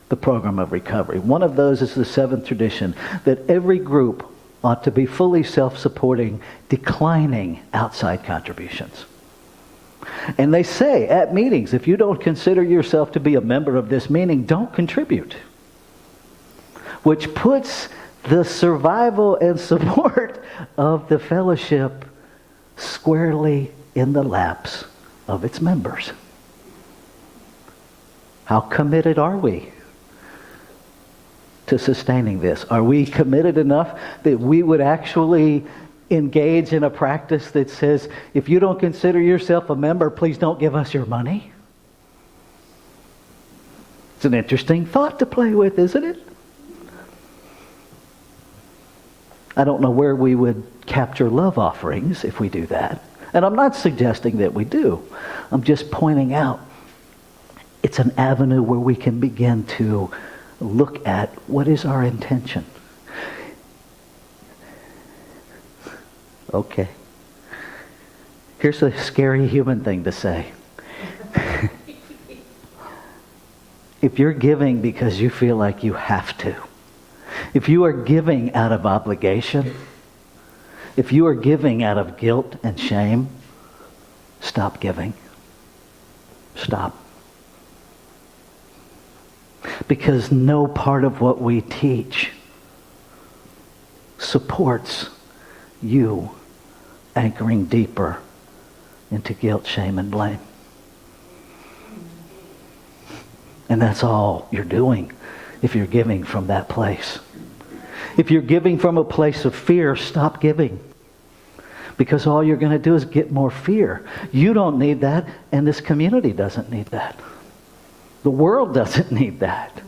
the program of recovery. One of those is the 7th tradition, that every group ought to be fully self-supporting, declining outside contributions. And they say at meetings, if you don't consider yourself to be a member of this meeting, don't contribute. Which puts the survival and support of the fellowship squarely in the laps of its members. How committed are we to sustaining this? Are we committed enough that we would actually engage in a practice that says, if you don't consider yourself a member, please don't give us your money? It's an interesting thought to play with, isn't it? I don't know where we would capture love offerings if we do that. And I'm not suggesting that we do. I'm just pointing out it's an avenue where we can begin to look at what is our intention. Okay. Here's a scary human thing to say. If you're giving because you feel like you have to, if you are giving out of obligation, if you are giving out of guilt and shame, stop giving. Stop. Because no part of what we teach supports you anchoring deeper into guilt, shame, and blame. And that's all you're doing if you're giving from that place. If you're giving from a place of fear, stop giving. Because all you're going to do is get more fear. You don't need that, and this community doesn't need that. The world doesn't need that.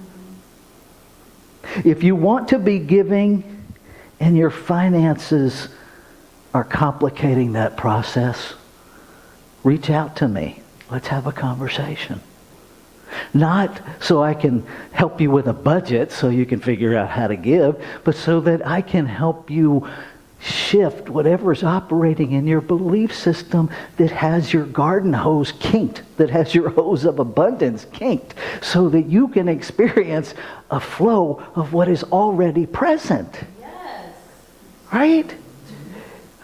If you want to be giving and your finances are complicating that process, reach out to me. Let's have a conversation. Not so I can help you with a budget so you can figure out how to give, but so that I can help you shift whatever is operating in your belief system that has your garden hose kinked, that has your hose of abundance kinked, so that you can experience a flow of what is already present. Yes. Right?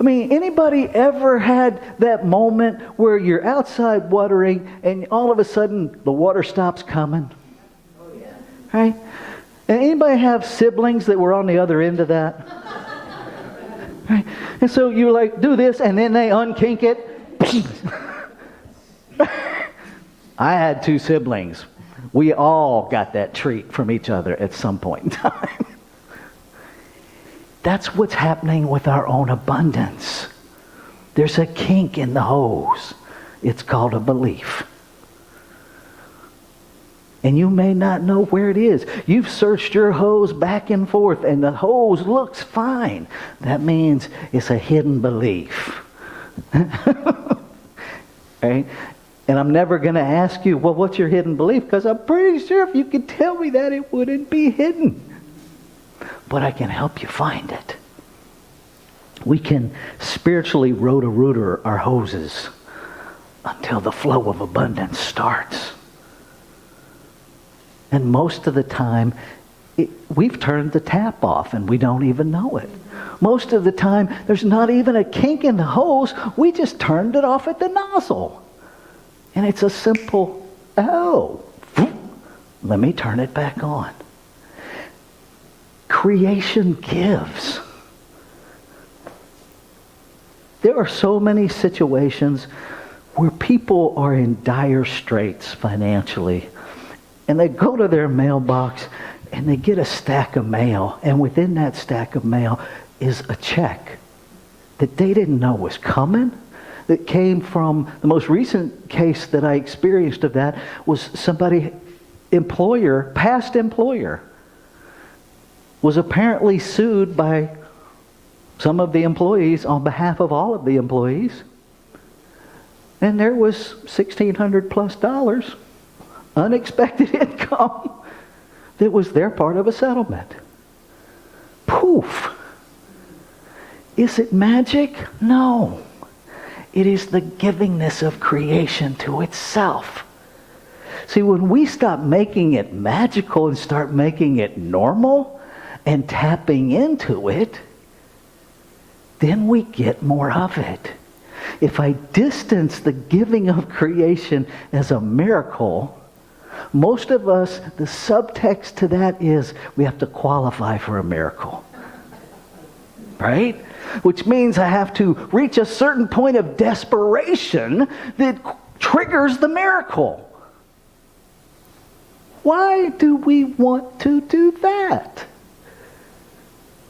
I mean, anybody ever had that moment where you're outside watering and all of a sudden the water stops coming? Oh, yeah. Right? And anybody have siblings that were on the other end of that? Right? And so you like do this and then they unkink it. I had 2 siblings. We all got that treat from each other at some point in time. That's what's happening with our own abundance. There's a kink in the hose. It's called a belief. And you may not know where it is. You've searched your hose back and forth and the hose looks fine. That means it's a hidden belief. Right? And I'm never going to ask you, well, what's your hidden belief? Because I'm pretty sure if you could tell me that, it wouldn't be hidden. But I can help you find it. We can spiritually roto-rooter our hoses until the flow of abundance starts. And most of the time, we've turned the tap off and we don't even know it. Most of the time, there's not even a kink in the hose. We just turned it off at the nozzle. And it's a simple, let me turn it back on. Creation gives. There are so many situations where people are in dire straits financially, and they go to their mailbox and they get a stack of mail, and within that stack of mail is a check that they didn't know was coming, that came from the most recent case that I experienced of that was somebody, past employer, was apparently sued by some of the employees on behalf of all of the employees. And there was $1,600 plus unexpected income that was their part of a settlement. Poof. Is it magic? No. It is the givingness of creation to itself. See, when we stop making it magical and start making it normal and tapping into it, then we get more of it. If I distance the giving of creation as a miracle, most of us, the subtext to that is we have to qualify for a miracle. Right? Which means I have to reach a certain point of desperation that triggers the miracle. Why do we want to do that?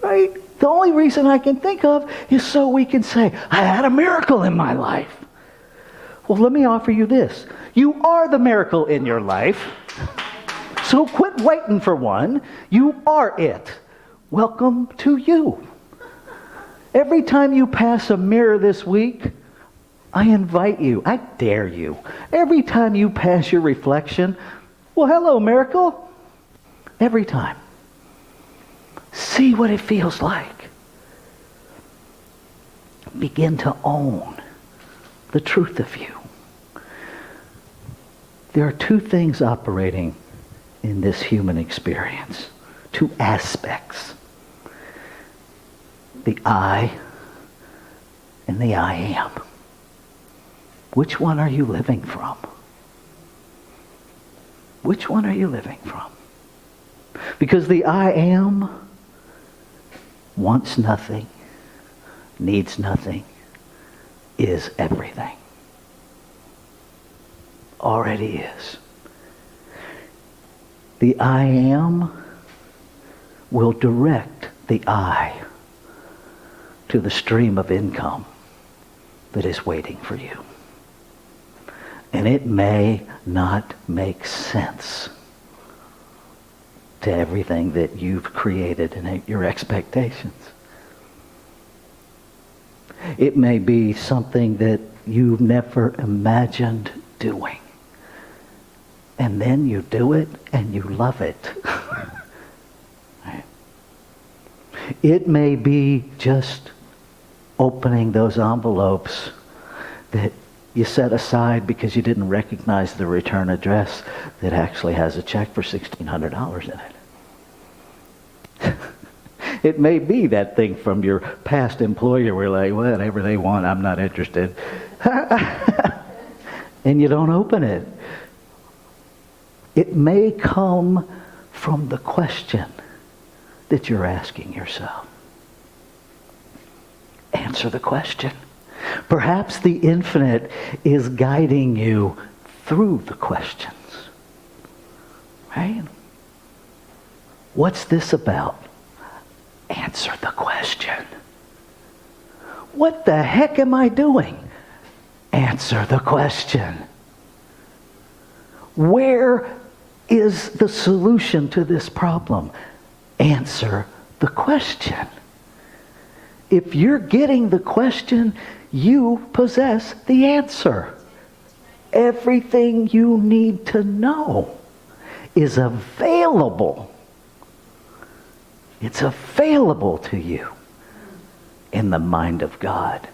Right? The only reason I can think of is so we can say, I had a miracle in my life. Well, let me offer you this. You are the miracle in your life. So quit waiting for one. You are it. Welcome to you. Every time you pass a mirror this week, I invite you, I dare you. Every time you pass your reflection, well, hello, miracle. Every time. See what it feels like. Begin to own the truth of you. There are 2 things operating in this human experience. 2 aspects. The I and the I am. Which one are you living from? Which one are you living from? Because the I am wants nothing, needs nothing, is everything. Already is. The I am will direct the I to the stream of income that is waiting for you. And it may not make sense to everything that you've created and your expectations. It may be something that you've never imagined doing. And then you do it and you love it. Right? It may be just opening those envelopes that you set aside because you didn't recognize the return address that actually has a check for $1,600 in it. It may be that thing from your past employer where like, whatever they want, I'm not interested. And you don't open it. It may come from the question that you're asking yourself. Answer the question. Perhaps the infinite is guiding you through the questions. Right? What's this about? Answer the question. What the heck am I doing? Answer the question. Where is the solution to this problem? Answer the question. If you're getting the question, you possess the answer. Everything you need to know is available. It's available to you in the mind of God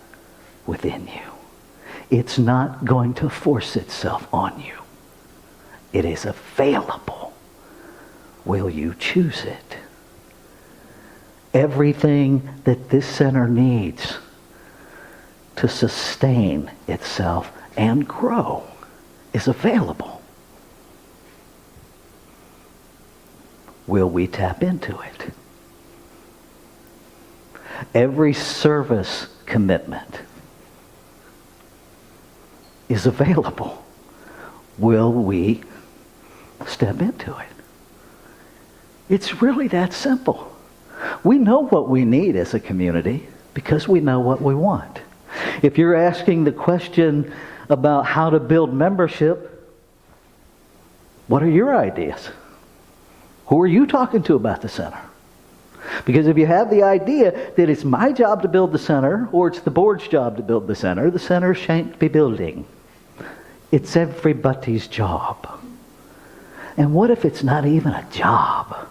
within you. It's not going to force itself on you. It is available. Will you choose it? Everything that this center needs to sustain itself and grow is available. Will we tap into it? Every service commitment is available. Will we step into it? It's really that simple. We know what we need as a community because we know what we want. If you're asking the question about how to build membership, what are your ideas? Who are you talking to about the center? Because if you have the idea that it's my job to build the center or it's the board's job to build the center shan't be building. It's everybody's job. And what if it's not even a job?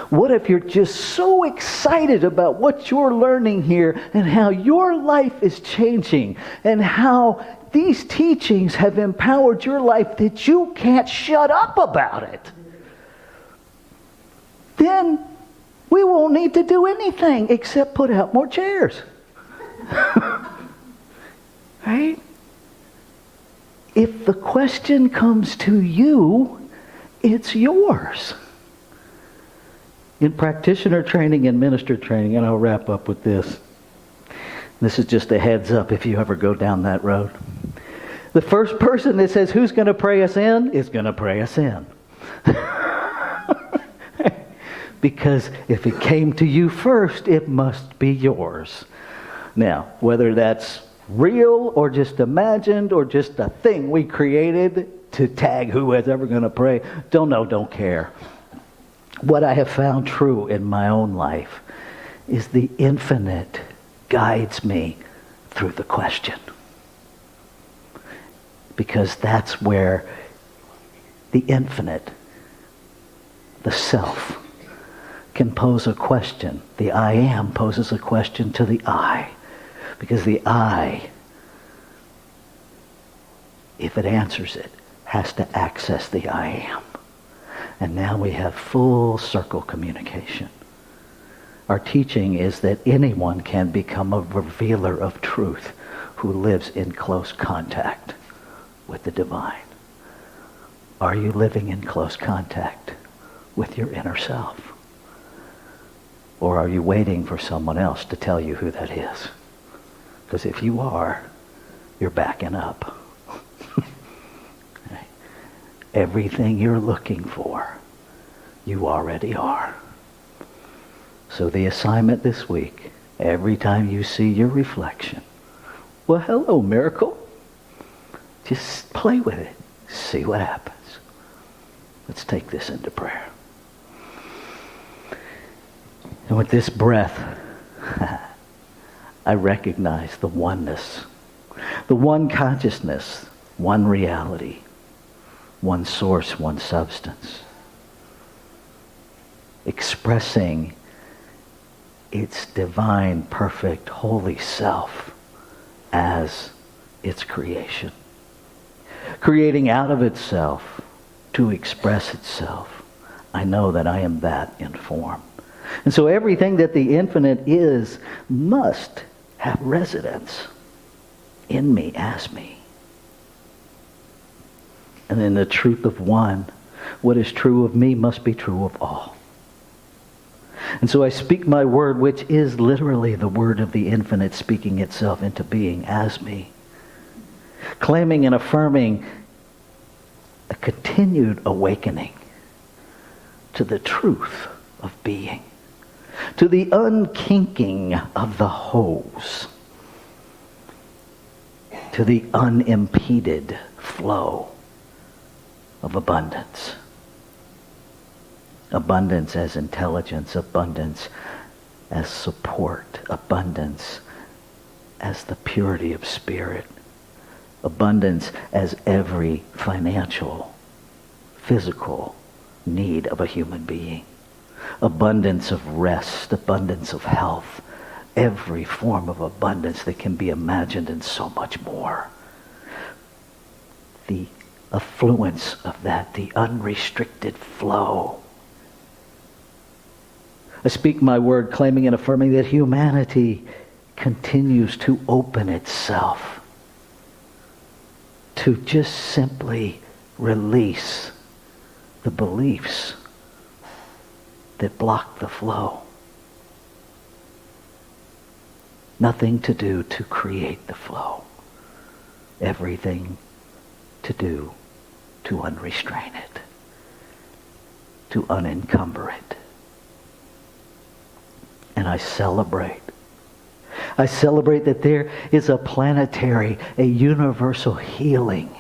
What if you're just so excited about what you're learning here and how your life is changing and how these teachings have empowered your life that you can't shut up about it? Then we won't need to do anything except put out more chairs. Right? If the question comes to you, it's yours. In practitioner training and minister training, and I'll wrap up with this. This is just a heads up if you ever go down that road. The first person that says, who's going to pray us in, is going to pray us in. Because if it came to you first, it must be yours. Now, whether that's real or just imagined or just a thing we created to tag who is ever going to pray, don't know, don't care. What I have found true in my own life is the infinite guides me through the question. Because that's where the infinite, the self, can pose a question. The I am poses a question to the I. Because the I, if it answers it, has to access the I am. And now we have full circle communication. Our teaching is that anyone can become a revealer of truth who lives in close contact with the divine. Are you living in close contact with your inner self? Or are you waiting for someone else to tell you who that is? Because if you are, you're backing up. Everything you're looking for, you already are. So the assignment this week, every time you see your reflection, well, hello, miracle. Just play with it. See what happens. Let's take this into prayer. And with this breath, I recognize the oneness, the one consciousness one reality, one source, one substance, expressing its divine, perfect, holy self as its creation, creating out of itself to express itself. I know that I am that in form. And so everything that the infinite is must have residence in me as me. And in the truth of one, what is true of me must be true of all. And so I speak my word, which is literally the word of the infinite speaking itself into being as me, claiming and affirming a continued awakening to the truth of being, to the unkinking of the hose, to the unimpeded flow of abundance. Abundance as intelligence, abundance as support, abundance as the purity of spirit, abundance as every financial, physical need of a human being, abundance of rest, abundance of health, every form of abundance that can be imagined and so much more. The affluence of that, the unrestricted flow. I speak my word claiming and affirming that humanity continues to open itself to just simply release the beliefs that block the flow. Nothing to do to create the flow. Everything to do to unrestrain it, to unencumber it. And I celebrate that there is a planetary, a universal healing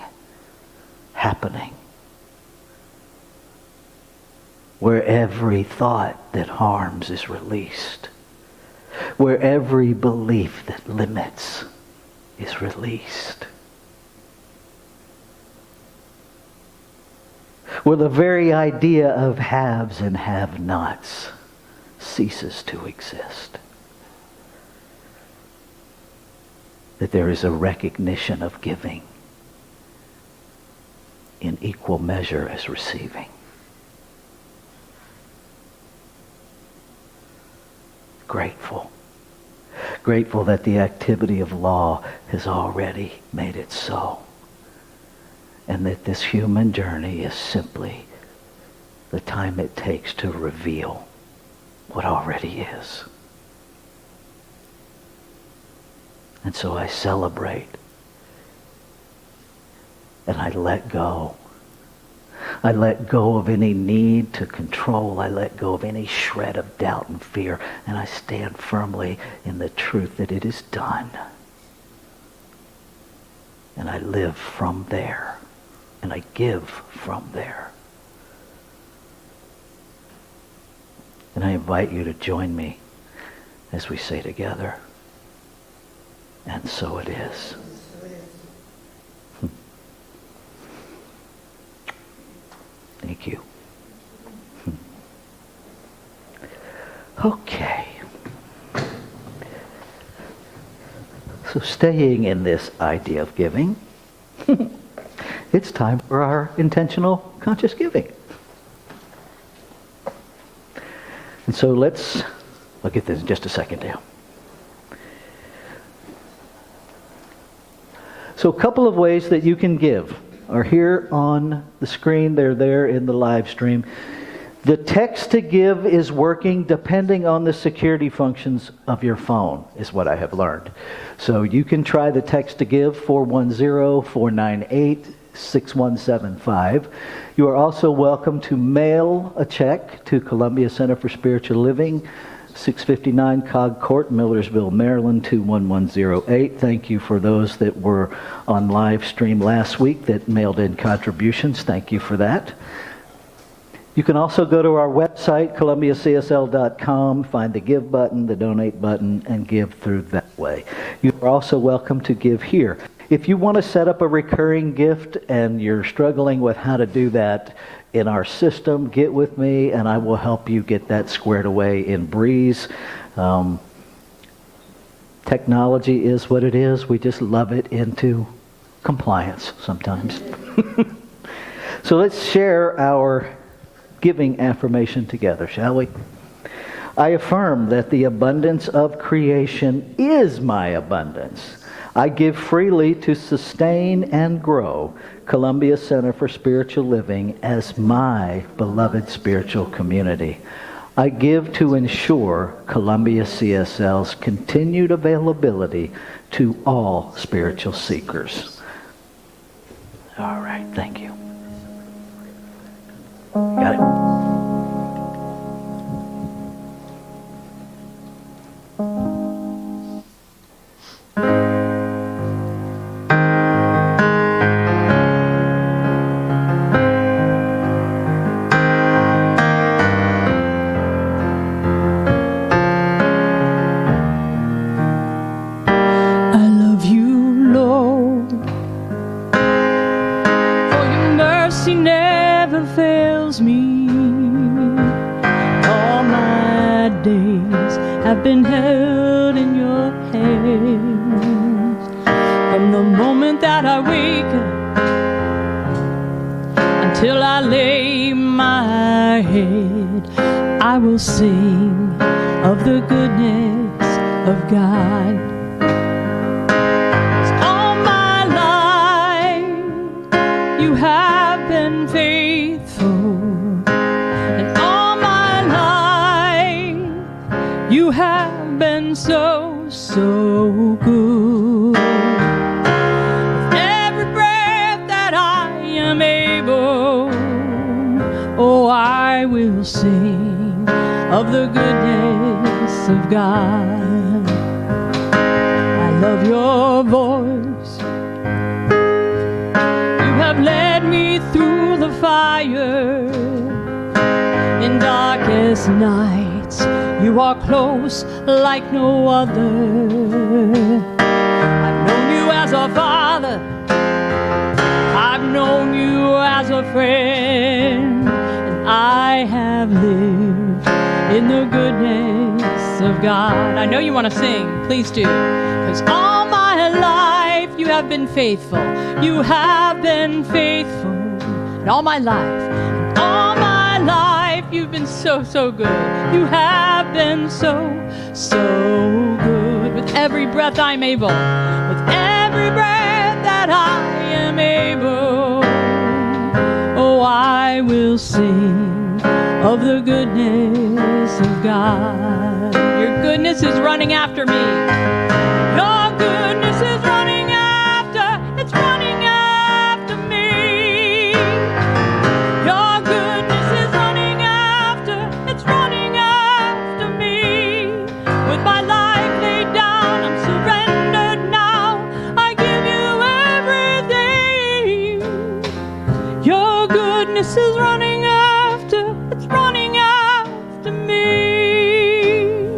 happening, where every thought that harms is released, where every belief that limits is released, where the very idea of haves and have-nots ceases to exist. That there is a recognition of giving in equal measure as receiving. Grateful. Grateful that the activity of law has already made it so. And that this human journey is simply the time it takes to reveal what already is. And so I celebrate and I let go. I let go of any need to control. I let go of any shred of doubt and fear. And I stand firmly in the truth that it is done. And I live from there. And I give from there. And I invite you to join me as we say together, and so it is. Thank you. Okay. So staying in this idea of giving, it's time for our intentional conscious giving. And so I'll get this in just a second now. So a couple of ways that you can give are here on the screen. They're there in the live stream. The text to give is working depending on the security functions of your phone, is what I have learned. So you can try the text to give, 410-498-6175. You are also welcome to mail a check to Columbia Center for Spiritual Living, 659 Cog Court, Millersville, Maryland, 21108. Thank you for those that were on live stream last week that mailed in contributions. Thank you for that. You can also go to our website, columbiacsl.com, find the give button, the donate button, and give through that way. You are also welcome to give here. If you want to set up a recurring gift and you're struggling with how to do that in our system, get with me and I will help you get that squared away in Breeze. Technology is what it is. We just love it into compliance sometimes. So let's share our giving affirmation together, shall we? I affirm that the abundance of creation is my abundance. I give freely to sustain and grow Columbia Center for Spiritual Living as my beloved spiritual community. I give to ensure Columbia CSL's continued availability to all spiritual seekers. All right, thank you. Got it? Have been held in your hands from the moment that I wake up until I lay my head. I will sing of the goodness of God. 'Cause all my life you have been faithful. You have been so, so good. With every breath that I am able, oh, I will sing of the goodness of God. I love your voice. You have led me through the fire in darkest nights. You are close like no other. I've known you as a father. I've known you as a friend. And I have lived in the goodness of God. I know you want to sing. Please do. 'Cause all my life you have been faithful. You have been faithful. And all my life. All my life you've been so, so good. You have been so, so good. With every breath I'm able, with every breath that I am able, oh, I will sing of the goodness of God. Your goodness is running after me. Your goodness is running after, it's running after me. Your goodness is running after, it's running after me. With my life laid down, I'm surrendered now. I give you everything. Your goodness is running after, it's running after me.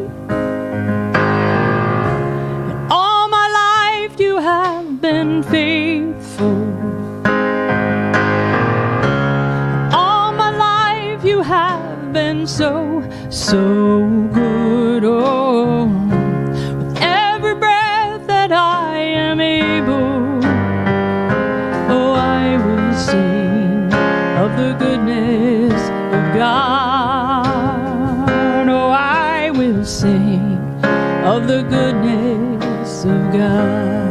And all my life you have been faithful. All my life you have been so, so good. Oh, with every breath that I am able, oh, I will sing of the goodness of God. Oh, I will sing of the goodness of God.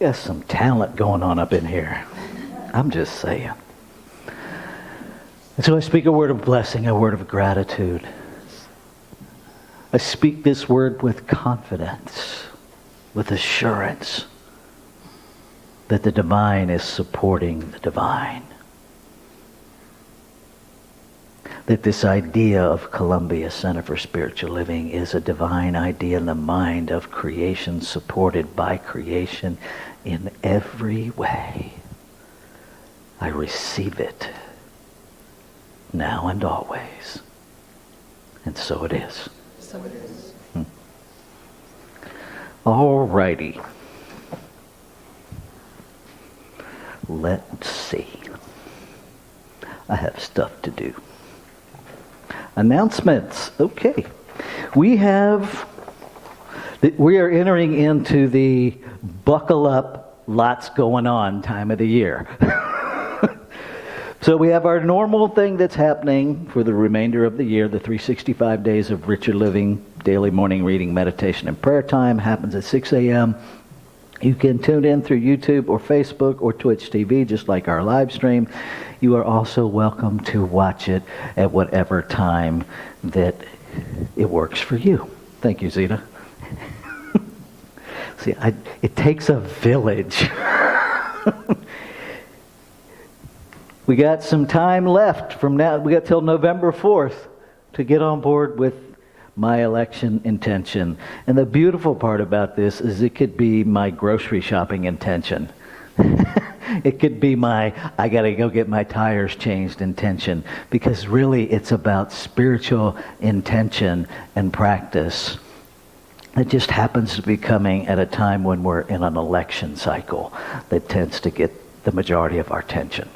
Got some talent going on up in here. I'm just saying. And so I speak a word of blessing, a word of gratitude. I speak this word with confidence, with assurance that the divine is supporting the divine. that this idea of Columbia Center for Spiritual Living is a divine idea in the mind of creation, supported by creation in every way. I receive it now and always. And so it is. So it is. All righty. Let's see. I have stuff to do. Announcements. Okay. We are entering into the buckle up, lots going on time of the year. So we have our normal thing that's happening for the remainder of the year, the 365 days of richer living, daily morning reading, meditation, and prayer time happens at 6 a.m. You can tune in through YouTube or Facebook or Twitch TV, just like our live stream. You are also welcome to watch it at whatever time that it works for you. Thank you, Zita. See, it takes a village. We got some time left from now. We got till November 4th to get on board with my election intention. And the beautiful part about this is it could be my grocery shopping intention. It could be my, I got to go get my tires changed intention. Because really it's about spiritual intention and practice. It just happens to be coming at a time when we're in an election cycle that tends to get the majority of our attention.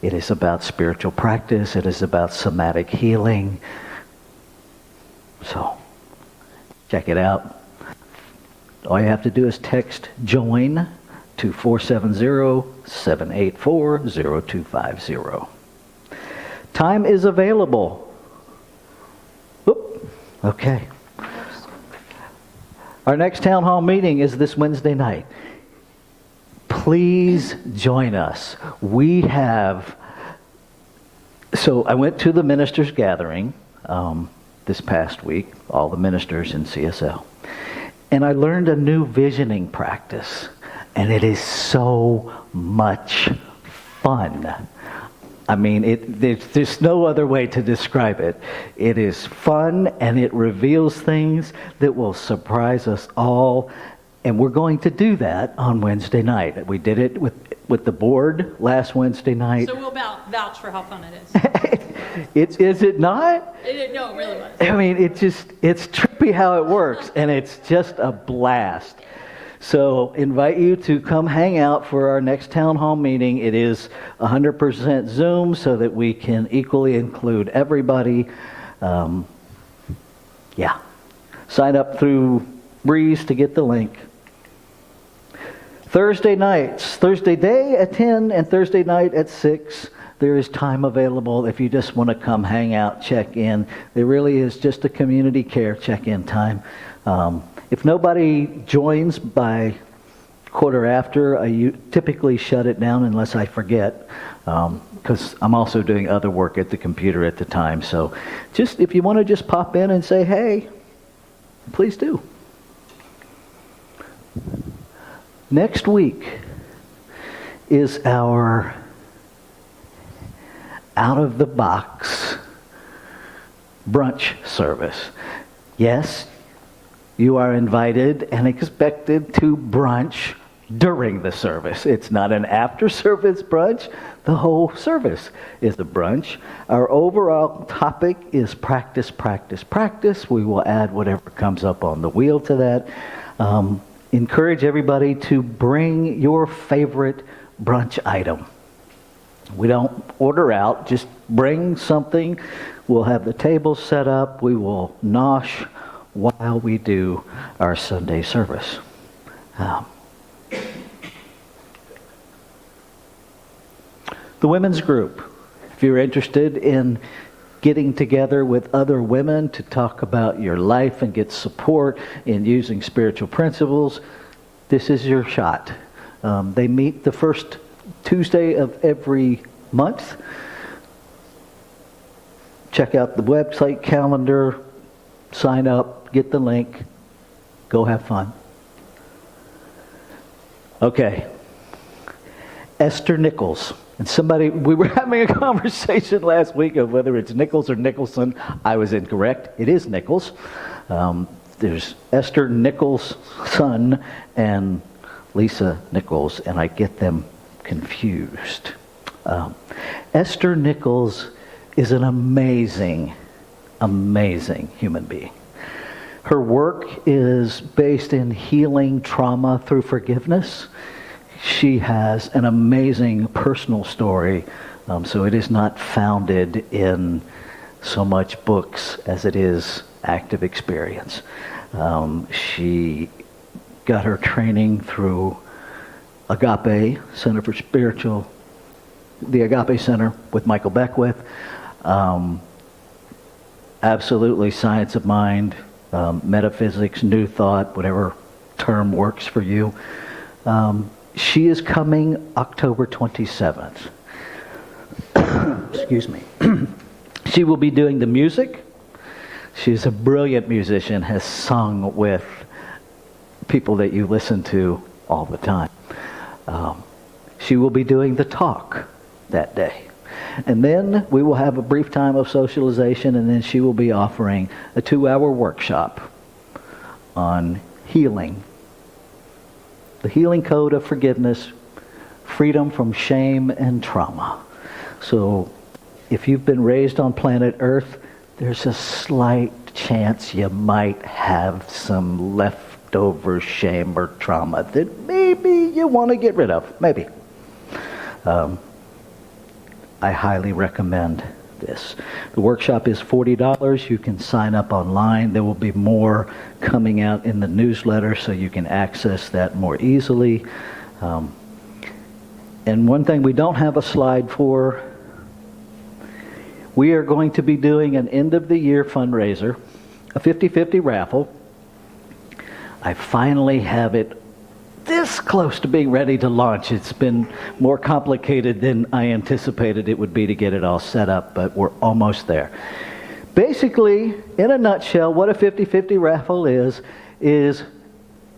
It is about spiritual practice. It is about somatic healing. So, check it out. All you have to do is text JOIN to 470-784-0250. Time is available. Oop. Okay. Our next town hall meeting is this Wednesday night. Please join us. So I went to the ministers' gathering this past week, all the ministers in CSL, and I learned a new visioning practice, and it is so much fun. I mean, there's no other way to describe it. It is fun, and it reveals things that will surprise us all. And we're going to do that on Wednesday night. We did it with the board last Wednesday night. So we'll vouch for how fun it is. Is it not? No, it really was. I mean, it's trippy how it works, and it's just a blast. So invite you to come hang out for our next town hall meeting. It is 100% Zoom so that we can equally include everybody. Yeah. Sign up through Breeze to get the link. Thursday nights, Thursday day at 10 and Thursday night at 6. There is time available if you just want to come hang out, check in. There really is just a community care check-in time. If nobody joins by quarter after, I typically shut it down unless I forget, because I'm also doing other work at the computer at the time. So just if you want to just pop in and say, hey, please do. Next week is our out-of-the-box brunch service. Yes, you are invited and expected to brunch during the service. It's not an after-service brunch. The whole service is a brunch. Our overall topic is practice, practice, practice. We will add whatever comes up on the wheel to that. Encourage everybody to bring your favorite brunch item. We don't order out, just bring something. We'll have the table set up. We will nosh while we do our Sunday service. The women's group, if you're interested in getting together with other women to talk about your life and get support in using spiritual principles, this is your shot. They meet the first Tuesday of every month. Check out the website calendar, sign up, get the link, go have fun. Okay. Esther Nichols. And we were having a conversation last week of whether it's Nichols or Nicholson. I was incorrect. It is Nichols. There's Esther Nichols' son and Lisa Nichols, and I get them confused. Esther Nichols is an amazing, amazing human being. Her work is based in healing trauma through forgiveness. She has an amazing personal story, so it is not founded in so much books as it is active experience. She got her training through Agape, Center for Spiritual, the Agape Center with Michael Beckwith. Absolutely science of mind, metaphysics, new thought, whatever term works for you. She is coming October 27th. Excuse me. She will be doing the music. She's a brilliant musician, has sung with people that you listen to all the time. She will be doing the talk that day. And then we will have a brief time of socialization, and then she will be offering a 2-hour workshop on healing. The healing code of forgiveness, freedom from shame and trauma. So if you've been raised on planet Earth, there's a slight chance you might have some leftover shame or trauma that maybe you want to get rid of. Maybe. I highly recommend this. The workshop is $40. You can sign up online. There will be more coming out in the newsletter so you can access that more easily. And one thing we don't have a slide for, we are going to be doing an end-of-the-year fundraiser, a 50-50 raffle. I finally have it this close to being ready to launch. It's been more complicated than I anticipated it would be to get it all set up, but we're almost there. Basically, in a nutshell, what a 50-50 raffle is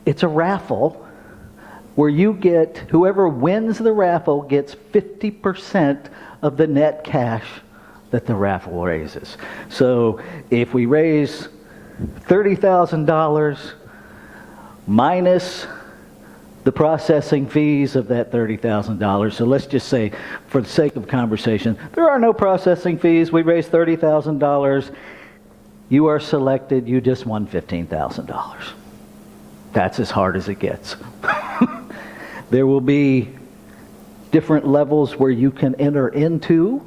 it's a raffle where you get, whoever wins the raffle gets 50% of the net cash that the raffle raises. So if we raise $30,000 minus the processing fees of that $30,000. So let's just say, for the sake of conversation, there are no processing fees. We raised $30,000. You are selected. You just won $15,000. That's as hard as it gets. There will be different levels where you can enter into.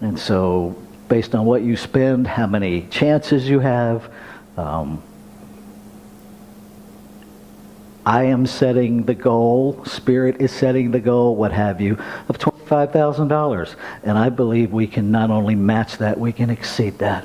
And so based on what you spend, how many chances you have, I am setting the goal, Spirit is setting the goal, what have you, of $25,000. And I believe we can not only match that, we can exceed that.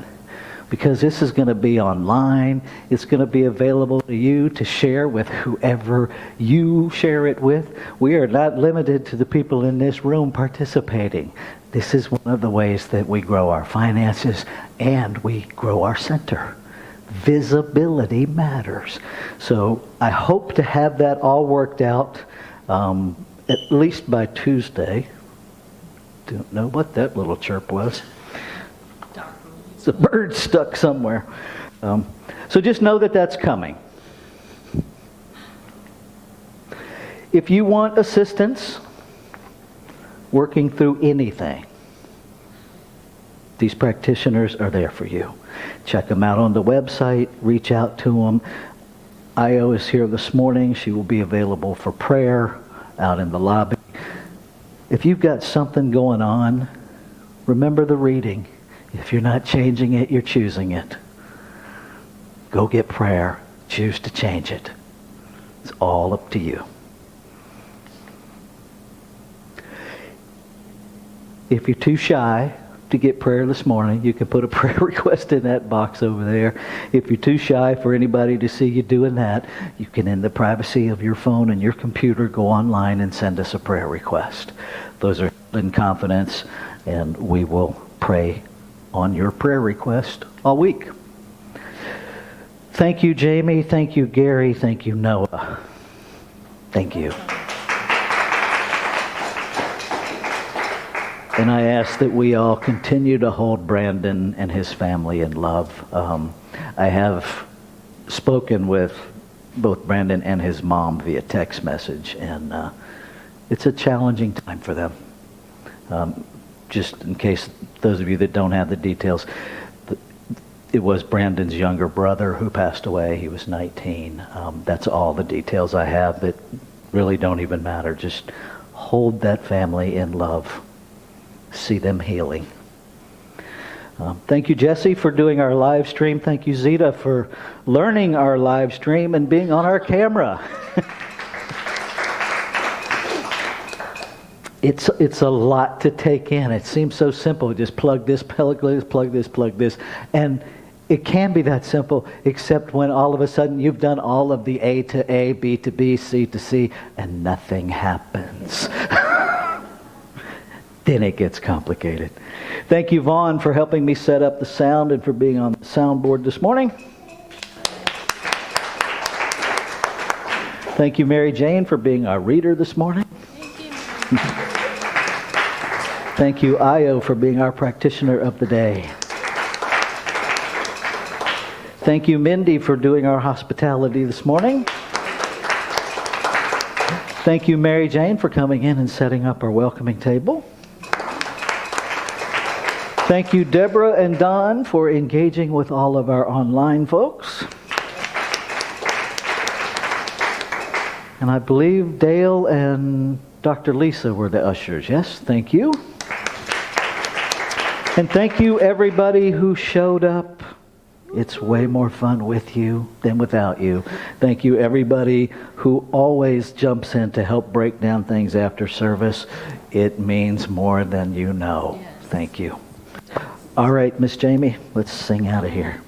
Because this is going to be online. It's going to be available to you to share with whoever you share it with. We are not limited to the people in this room participating. This is one of the ways that we grow our finances and we grow our center. Visibility matters. So I hope to have that all worked out at least by Tuesday. Don't know what that little chirp was. It's a bird stuck somewhere. So just know that that's coming. If you want assistance working through anything, these practitioners are there for you. Check them out on the website. Reach out to them. Io is here this morning. She will be available for prayer out in the lobby. If you've got something going on, remember the reading. If you're not changing it, you're choosing it. Go get prayer. Choose to change it. It's all up to you. If you're too shy to get prayer this morning, you can put a prayer request in that box over there. If you're too shy for anybody to see you doing that, you can, in the privacy of your phone and your computer, go online and send us a prayer request. Those are in confidence, and we will pray on your prayer request all week. Thank you, Jami. Thank you, Gary. Thank you, Noah. Thank you. And I ask that we all continue to hold Brandon and his family in love. I have spoken with both Brandon and his mom via text message, and it's a challenging time for them. Just in case those of you that don't have the details, it was Brandon's younger brother who passed away. He was 19. That's all the details I have that really don't even matter. Just hold that family in love. See them healing. Thank you, Jesse, for doing our live stream. Thank you, Zita, for learning our live stream and being on our camera. It's a lot to take in. It seems so simple. Just plug this, plug this, plug this, plug this. And it can be that simple, except when all of a sudden you've done all of the A to A, B to B, C to C, and nothing happens. Then it gets complicated. Thank you, Vaughn, for helping me set up the sound and for being on the soundboard this morning. Thank you, Mary Jane, for being our reader this morning. Thank you. Thank you, Io, for being our practitioner of the day. Thank you, Mindy, for doing our hospitality this morning. Thank you, Mary Jane, for coming in and setting up our welcoming table. Thank you, Deborah and Don, for engaging with all of our online folks. And I believe Dale and Dr. Lisa were the ushers. Yes, thank you. And thank you, everybody who showed up. It's way more fun with you than without you. Thank you, everybody who always jumps in to help break down things after service. It means more than you know. Thank you. All right, Miss Jami, let's sing out of here.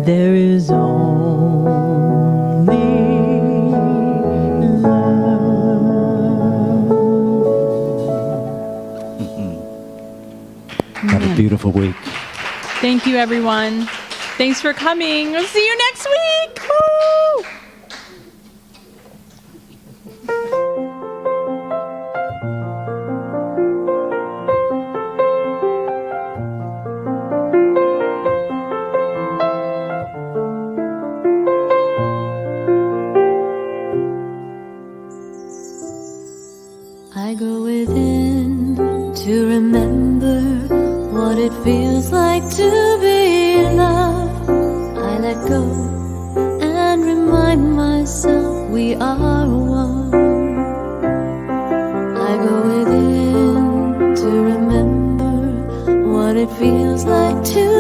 there is only love. Have a beautiful week. Thank you, everyone. Thanks for coming. We'll see you next week. Woo! I go within to remember what it feels like to be loved. I let go and remind myself we are one. I go within to remember what it feels like to